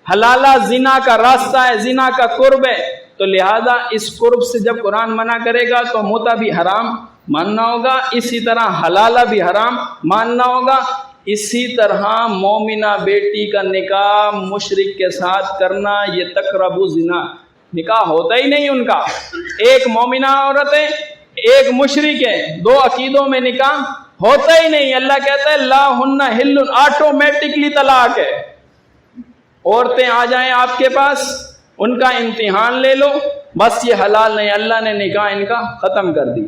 حلالہ زنا کا راستہ ہے، زنا کا قرب ہے، تو لہذا اس قرب سے جب قرآن منع کرے گا تو متع بھی حرام ماننا ہوگا، اسی طرح حلالہ بھی حرام ماننا ہوگا، اسی طرح مومنہ بیٹی کا نکاح مشرک کے ساتھ کرنا یہ تقربو زنا، نکاح ہوتا ہی نہیں ان کا، ایک مومنہ عورت ہے ایک مشرک ہے، دو عقیدوں میں نکاح ہوتا ہی نہیں، اللہ کہتا ہے لا ہن حل، آٹومیٹکلی طلاق ہے، عورتیں آ جائیں آپ کے پاس ان کا امتحان لے لو، بس یہ حلال نہیں، اللہ نے نکاح ان کا ختم کر دی۔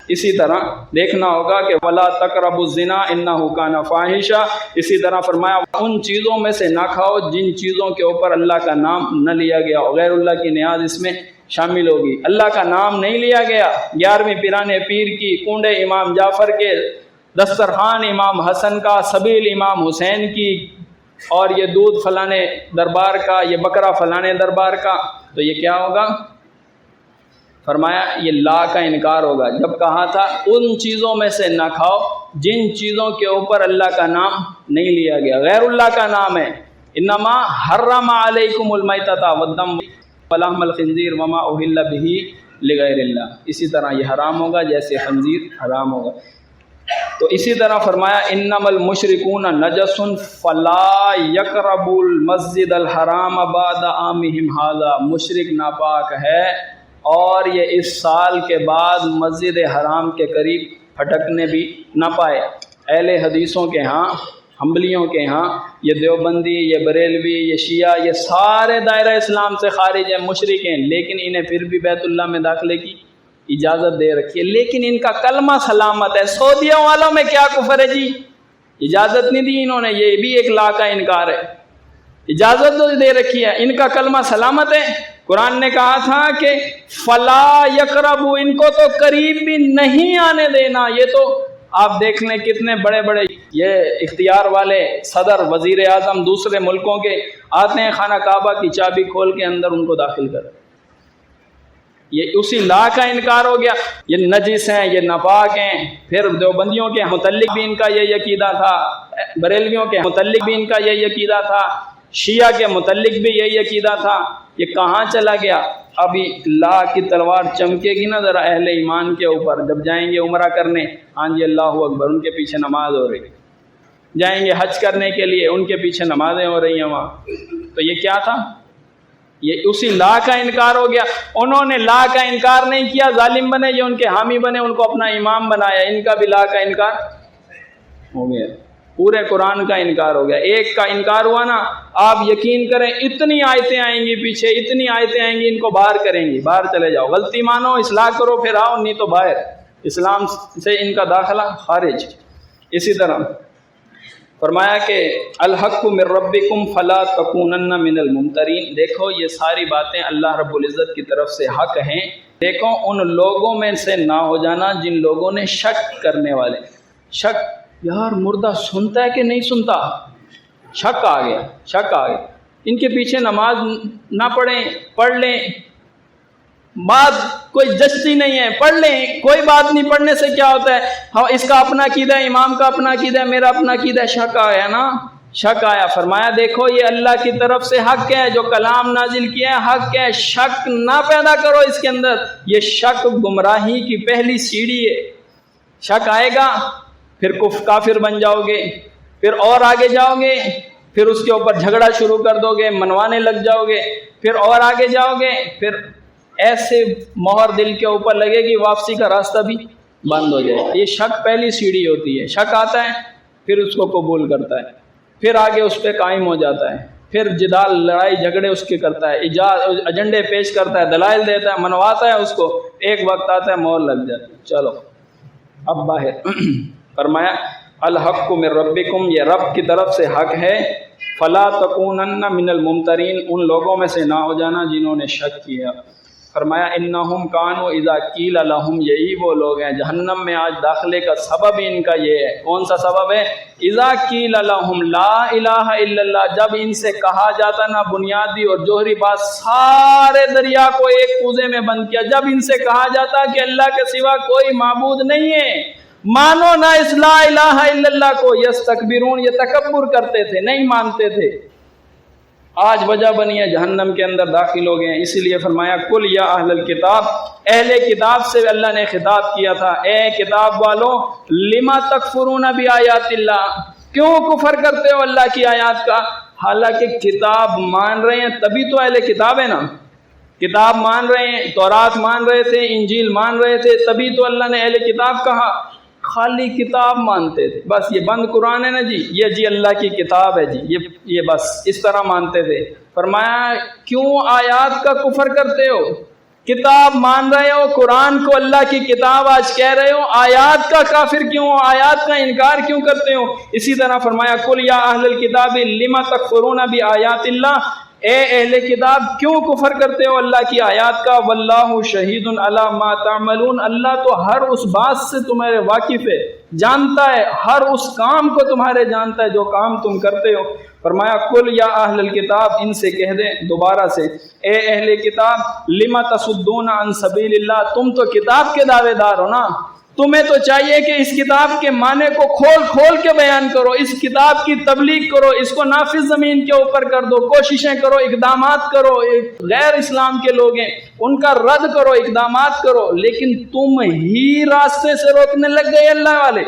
اسی طرح دیکھنا ہوگا کہ وَلَا تَقْرَبُوا الزِّنَا إِنَّهُ كَانَ فَاحِشًا، اسی طرح فرمایا ان چیزوں میں سے نہ کھاؤ جن چیزوں کے اوپر اللہ کا نام نہ لیا گیا، غیر اللہ کی نیاز اس میں شامل ہوگی، اللہ کا نام نہیں لیا گیا، 11ویں پیرانے پیر کی، کنڈے امام جعفر کے، دسترخوان امام حسن کا، سبیل امام حسین کی، اور یہ دودھ فلانے دربار کا، یہ بکرا فلانے دربار کا، تو یہ کیا ہوگا؟ فرمایا یہ لا کا انکار ہوگا، جب کہا تھا ان چیزوں میں سے نہ کھاؤ جن چیزوں کے اوپر اللہ کا نام نہیں لیا گیا، غیر اللہ کا نام ہے، انما حرم علیکم المیتۃ والدم ولحم الخنزیر وما اہل بہ لغیر اللہ، اسی طرح یہ حرام ہوگا جیسے خنزیر حرام ہوگا۔ تو اسی طرح فرمایا انما المشرکون نجس فلا یقربوا المسجد الحرام بعد عامہم ھذا، مشرک ناپاک ہے اور یہ اس سال کے بعد مسجد حرام کے قریب پھٹکنے بھی نہ پائے۔ اہل حدیثوں کے ہاں، حنبلیوں کے ہاں، یہ دیوبندی، یہ بریلوی، یہ شیعہ، یہ سارے دائرہ اسلام سے خارج ہیں، مشرک ہیں، لیکن انہیں پھر بھی بیت اللہ میں داخلے کی اجازت دے رکھی ہے، لیکن ان کا کلمہ سلامت ہے۔ سعودیہ والوں میں کیا کفر ہے جی؟ اجازت نہیں دی انہوں نے، یہ بھی ایک لا کا انکار ہے، اجازت تو دے رکھی ہے، ان کا کلمہ سلامت ہے۔ قرآن نے کہا تھا کہ فلا یقربو، ان کو تو قریب بھی نہیں آنے دینا۔ یہ تو آپ دیکھ لیں کتنے بڑے بڑے یہ اختیار والے صدر، وزیر اعظم دوسرے ملکوں کے آتے ہیں، خانہ کعبہ کی چابی کھول کے اندر ان کو داخل کر، یہ اسی لا کا انکار ہو گیا، یہ نجس ہیں، یہ ناپاک ہیں۔ پھر دیوبندیوں کے متعلق بھی ان کا یہ عقیدہ تھا، بریلویوں کے متعلق بھی ان کا یہ عقیدہ تھا، شیعہ کے متعلق بھی یہی عقیدہ تھا۔ یہ کہاں چلا گیا؟ ابھی لا کی تلوار چمکے گی نا ذرا اہل ایمان کے اوپر، جب جائیں گے عمرہ کرنے، ہاں جی اللہ اکبر، ان کے پیچھے نماز ہو رہی، جائیں گے حج کرنے کے لیے، ان کے پیچھے نمازیں ہو رہی ہیں وہاں۔ تو یہ کیا تھا؟ یہ اسی لا کا انکار ہو گیا۔ انہوں نے لا کا انکار نہیں کیا، ظالم بنے، یہ ان کے حامی بنے، ان کو اپنا امام بنایا، ان کا بھی لا کا انکار ہو گیا۔ پورے قرآن کا انکار ہو گیا. ایک کا انکار ہوا نا، آپ یقین کریں اتنی آیتیں آئیں گی پیچھے، اتنی آیتیں آئیں گی، ان کو باہر کریں گی. باہر چلے جاؤ، غلطی مانو، اصلاح کرو، پھر آؤ، نہیں تو باہر. اسلام سے ان کا داخلہ خارج. اسی طرح فرمایا کہ الحق من ربکم فلا تکونن من الممترین. دیکھو یہ ساری باتیں اللہ رب العزت کی طرف سے حق ہیں. دیکھو ان لوگوں میں سے نہ ہو جانا جن لوگوں نے شک کرنے والے. شک، یار مردہ سنتا ہے کہ نہیں سنتا؟ شک آ گیا، شک آ گیا. ان کے پیچھے نماز نہ پڑھیں، پڑھ لیں، بات کوئی جچتی نہیں ہے، پڑھ لیں، کوئی بات نہیں. پڑھنے سے کیا ہوتا ہے؟ ہاں اس کا اپنا عقیدہ ہے، امام کا اپنا عقیدہ ہے، میرا اپنا عقیدہ ہے. شک آیا نا، شک آیا. فرمایا دیکھو یہ اللہ کی طرف سے حق ہے، جو کلام نازل کیا ہے حق ہے. شک نہ پیدا کرو اس کے اندر. یہ شک گمراہی کی پہلی سیڑھی ہے. شک آئے گا پھر کافر بن جاؤ گے، پھر اور آگے جاؤ گے، پھر اس کے اوپر جھگڑا شروع کر دو گے، منوانے لگ جاؤ گے، پھر اور آگے جاؤ گے، پھر ایسے مہر دل کے اوپر لگے گی، واپسی کا راستہ بھی بند ہو جائے گا. یہ شک پہلی سیڑھی ہوتی ہے. شک آتا ہے پھر اس کو قبول کرتا ہے، پھر آگے اس پہ قائم ہو جاتا ہے، پھر جدال لڑائی جھگڑے اس کے کرتا ہے، ایجنڈے پیش کرتا ہے، دلائل دیتا ہے، منواتا ہے اس کو. ایک وقت آتا ہے مہر لگ جاتی ہے. چلو اب باہر. فرمایا الحق من ربکم، یہ رب کی طرف سے حق ہے. فلا تکونن من الممترین، ان لوگوں میں سے نہ ہو جانا جنہوں نے شک کیا. فرمایا انہم کانوا اذا قیل لہم، یہی وہ لوگ ہیں جہنم میں آج داخلے کا سبب ان کا یہ ہے. کون سا سبب ہے؟ اذا قیل لہم لا الہ الا اللہ، جب ان سے کہا جاتا نا بنیادی اور جوہری بات، سارے دریا کو ایک کوزے میں بند کیا. جب ان سے کہا جاتا کہ اللہ کے سوا کوئی معبود نہیں ہے، مانو نہ اس لا الہ الا اللہ کو، یستکبرون، یہ تکبر کرتے تھے، نہیں مانتے تھے. آج وجہ بنی ہے جہنم کے اندر داخل ہو گئے ہیں. اسی لیے فرمایا کل یا اہل الکتاب، اہل کتاب سے اللہ نے خطاب کیا تھا، اے کتاب والو لما تکفرون بآیات اللہ، کیوں کفر کرتے ہو اللہ کی آیات کا؟ حالانکہ کتاب مان رہے ہیں تبھی تو اہل کتاب ہے نا. کتاب مان رہے ہیں، تورات مان رہے تھے، انجیل مان رہے تھے، تبھی تو اللہ نے اہل کتاب کہا. خالی کتاب مانتے تھے، بس یہ بند قرآن ہے نا جی، یہ جی اللہ کی کتاب ہے جی، یہ بس اس طرح مانتے تھے. فرمایا کیوں آیات کا کفر کرتے ہو؟ کتاب مان رہے ہو، قرآن کو اللہ کی کتاب آج کہہ رہے ہو، آیات کا کافر کیوں ہو؟ آیات کا انکار کیوں کرتے ہو؟ اسی طرح فرمایا قل یا اہل الکتاب لما تکفرون بآیات اللہ، اے اہل کتاب کیوں کفر کرتے ہو اللہ کی آیات کا؟ واللہ شہید علی ما تعملون، اللہ تو ہر اس بات سے تمہارے واقف ہے، جانتا ہے، ہر اس کام کو تمہارے جانتا ہے جو کام تم کرتے ہو. فرمایا قل یا اہل الکتاب، ان سے کہہ دیں دوبارہ سے، اے اہل کتاب لما تصدون عن سبیل اللہ، تم تو کتاب کے دعوے دار ہو نا، تمہیں تو چاہیے کہ اس کتاب کے معنی کو کھول کھول کے بیان کرو، اس کتاب کی تبلیغ کرو، اس کو نافذ زمین کے اوپر کر دو، کوششیں کرو، اقدامات کرو. غیر اسلام کے لوگ ہیں ان کا رد کرو، اقدامات کرو. لیکن تم ہی راستے سے روکنے لگ گئے. اللہ والے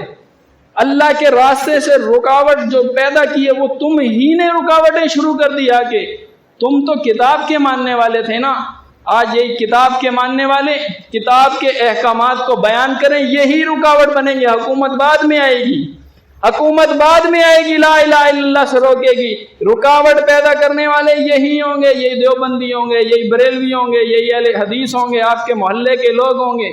اللہ کے راستے سے رکاوٹ جو پیدا کی ہے وہ تم ہی نے رکاوٹیں شروع کر دی. کہ تم تو کتاب کے ماننے والے تھے نا، آج یہی کتاب کے ماننے والے کتاب کے احکامات کو بیان کریں، یہی رکاوٹ بنیں گے. حکومت بعد میں آئے گی، حکومت بعد میں آئے گی، لا الہ الا اللہ سے روکے گی. رکاوٹ پیدا کرنے والے یہی ہوں گے، یہی دیوبندی ہوں گے، یہی بریلوی ہوں گے، یہی اہل حدیث ہوں گے، آپ کے محلے کے لوگ ہوں گے،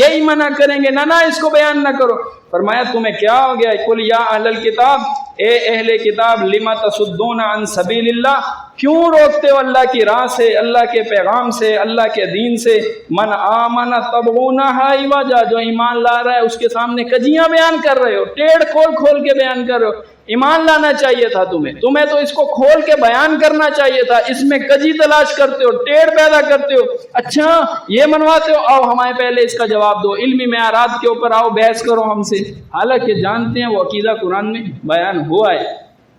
یہی منع کریں گے، نہ اس کو بیان نہ کرو. فرمایا تمہیں کیا ہو گیا؟ قل یا اہل الکتاب، اے اہل کتاب لما تصدون عن سبیل اللہ، کیوں روکتے ہو اللہ کی راہ سے، اللہ کے پیغام سے، اللہ کے دین سے؟ من آمن تبغونہا عوجا، جو ایمان لا رہا ہے اس کے سامنے کجیاں بیان کر رہے ہو، ٹیڑھ کھول کھول کے بیان کر رہے ہو. ایمان لانا چاہیے تھا تمہیں تو اس کو کھول کے بیان کرنا چاہیے تھا. اس میں کجی تلاش کرتے ہو، ٹیڑھ پیدا کرتے ہو. اچھا یہ منواتے ہو، آؤ ہمیں پہلے اس کا جواب دو، علمی معیارات کے اوپر آؤ، بحث کرو ہم سے. حالانکہ جانتے ہیں وہ عقیدہ قرآن میں بیان ہوا ہے،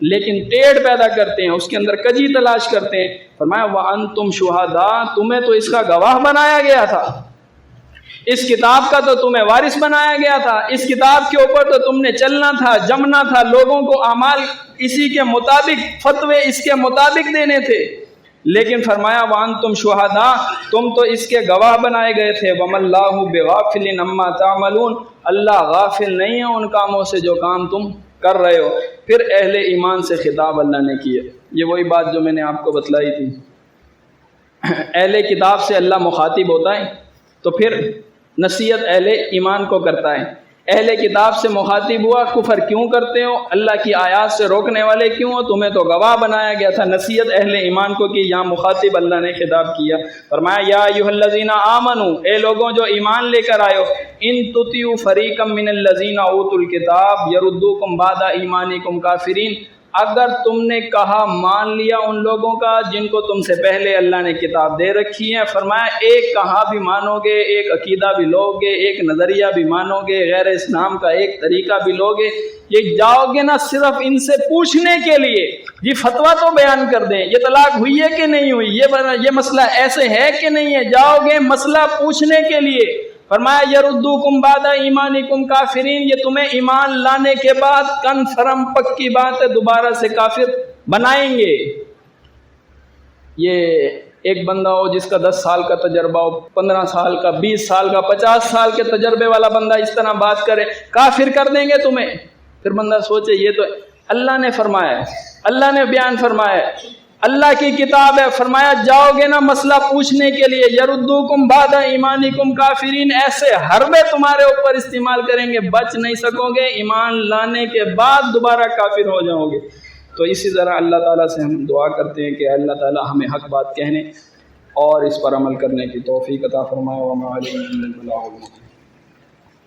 لیکن ٹیڑھ پیدا کرتے ہیں، اس کے اندر کجی تلاش کرتے ہیں. فرمایا وَأَنْتُمْ شُهَدَاء، تمہیں تو اس کا گواہ بنایا گیا تھا، اس کتاب کا تو تمہیں وارث بنایا گیا تھا، اس کتاب کے اوپر تو تم نے چلنا تھا، جمنا تھا، لوگوں کو اعمال اسی کے مطابق، فتوے اس کے مطابق دینے تھے. لیکن فرمایا وَأَنْتُمْ شُهَدَاء، تم تو اس کے گواہ بنائے گئے تھے. وَمَا اللَّهُ بِغَافِلٍ عَمَّا تَعْمَلُونَ، اللہ غافل نہیں ہے ان کاموں سے جو کام تم کر رہے ہو۔ پھر اہل ایمان سے خطاب اللہ نے کیا، یہ وہی بات جو میں نے آپ کو بتلائی تھی۔ اہل کتاب سے اللہ مخاطب ہوتا ہے تو پھر نصیحت اہل ایمان کو کرتا ہے۔ اہل کتاب سے مخاطب ہوا، کفر کیوں کرتے ہو، اللہ کی آیات سے روکنے والے کیوں ہو، تمہیں تو گواہ بنایا گیا تھا۔ نصیحت اہل ایمان کو کی، یہاں مخاطب اللہ نے خطاب کیا، فرمایا یا ایھا الذین آمنو، اے لوگوں جو ایمان لے کر آئے ہو، ان تطیعوا فریقا من الذین اوتوا الکتاب یردوکم بعد ایمانکم کافرین، اگر تم نے کہا مان لیا ان لوگوں کا جن کو تم سے پہلے اللہ نے کتاب دے رکھی ہے، فرمایا ایک کہا بھی مانو گے، ایک عقیدہ بھی لو گے، ایک نظریہ بھی مانو گے، غیر اسلام کا ایک طریقہ بھی لو گے، یہ جاؤ گے نا صرف ان سے پوچھنے کے لیے، یہ فتویٰ تو بیان کر دیں یہ طلاق ہوئی ہے کہ نہیں ہوئی، یہ مسئلہ ایسے ہے کہ نہیں ہے، جاؤ گے مسئلہ پوچھنے کے لیے، فرمایا یردوکم بعد ایمانکم کافرین، یہ تمہیں ایمان لانے کے بعد کنفرم پکی بات ہے دوبارہ سے کافر بنائیں گے۔ یہ ایک بندہ ہو جس کا 10 سال کا تجربہ ہو، 15 سال کا، 20 سال کا، 50 سال کے تجربے والا بندہ اس طرح بات کرے، کافر کر دیں گے تمہیں۔ پھر بندہ سوچے یہ تو اللہ نے فرمایا ہے، اللہ نے بیان فرمایا ہے، اللہ کی کتاب ہے، فرمایا جاؤ گے نا مسئلہ پوچھنے کے لیے، یردوکم بعد ایمانکم کافرین، ایسے حربے تمہارے اوپر استعمال کریں گے، بچ نہیں سکو گے، ایمان لانے کے بعد دوبارہ کافر ہو جاؤ گے۔ تو اسی طرح اللہ تعالیٰ سے ہم دعا کرتے ہیں کہ اللہ تعالیٰ ہمیں حق بات کہنے اور اس پر عمل کرنے کی توفیق عطا فرمائے۔ وما علینا الا البلاغ المبین۔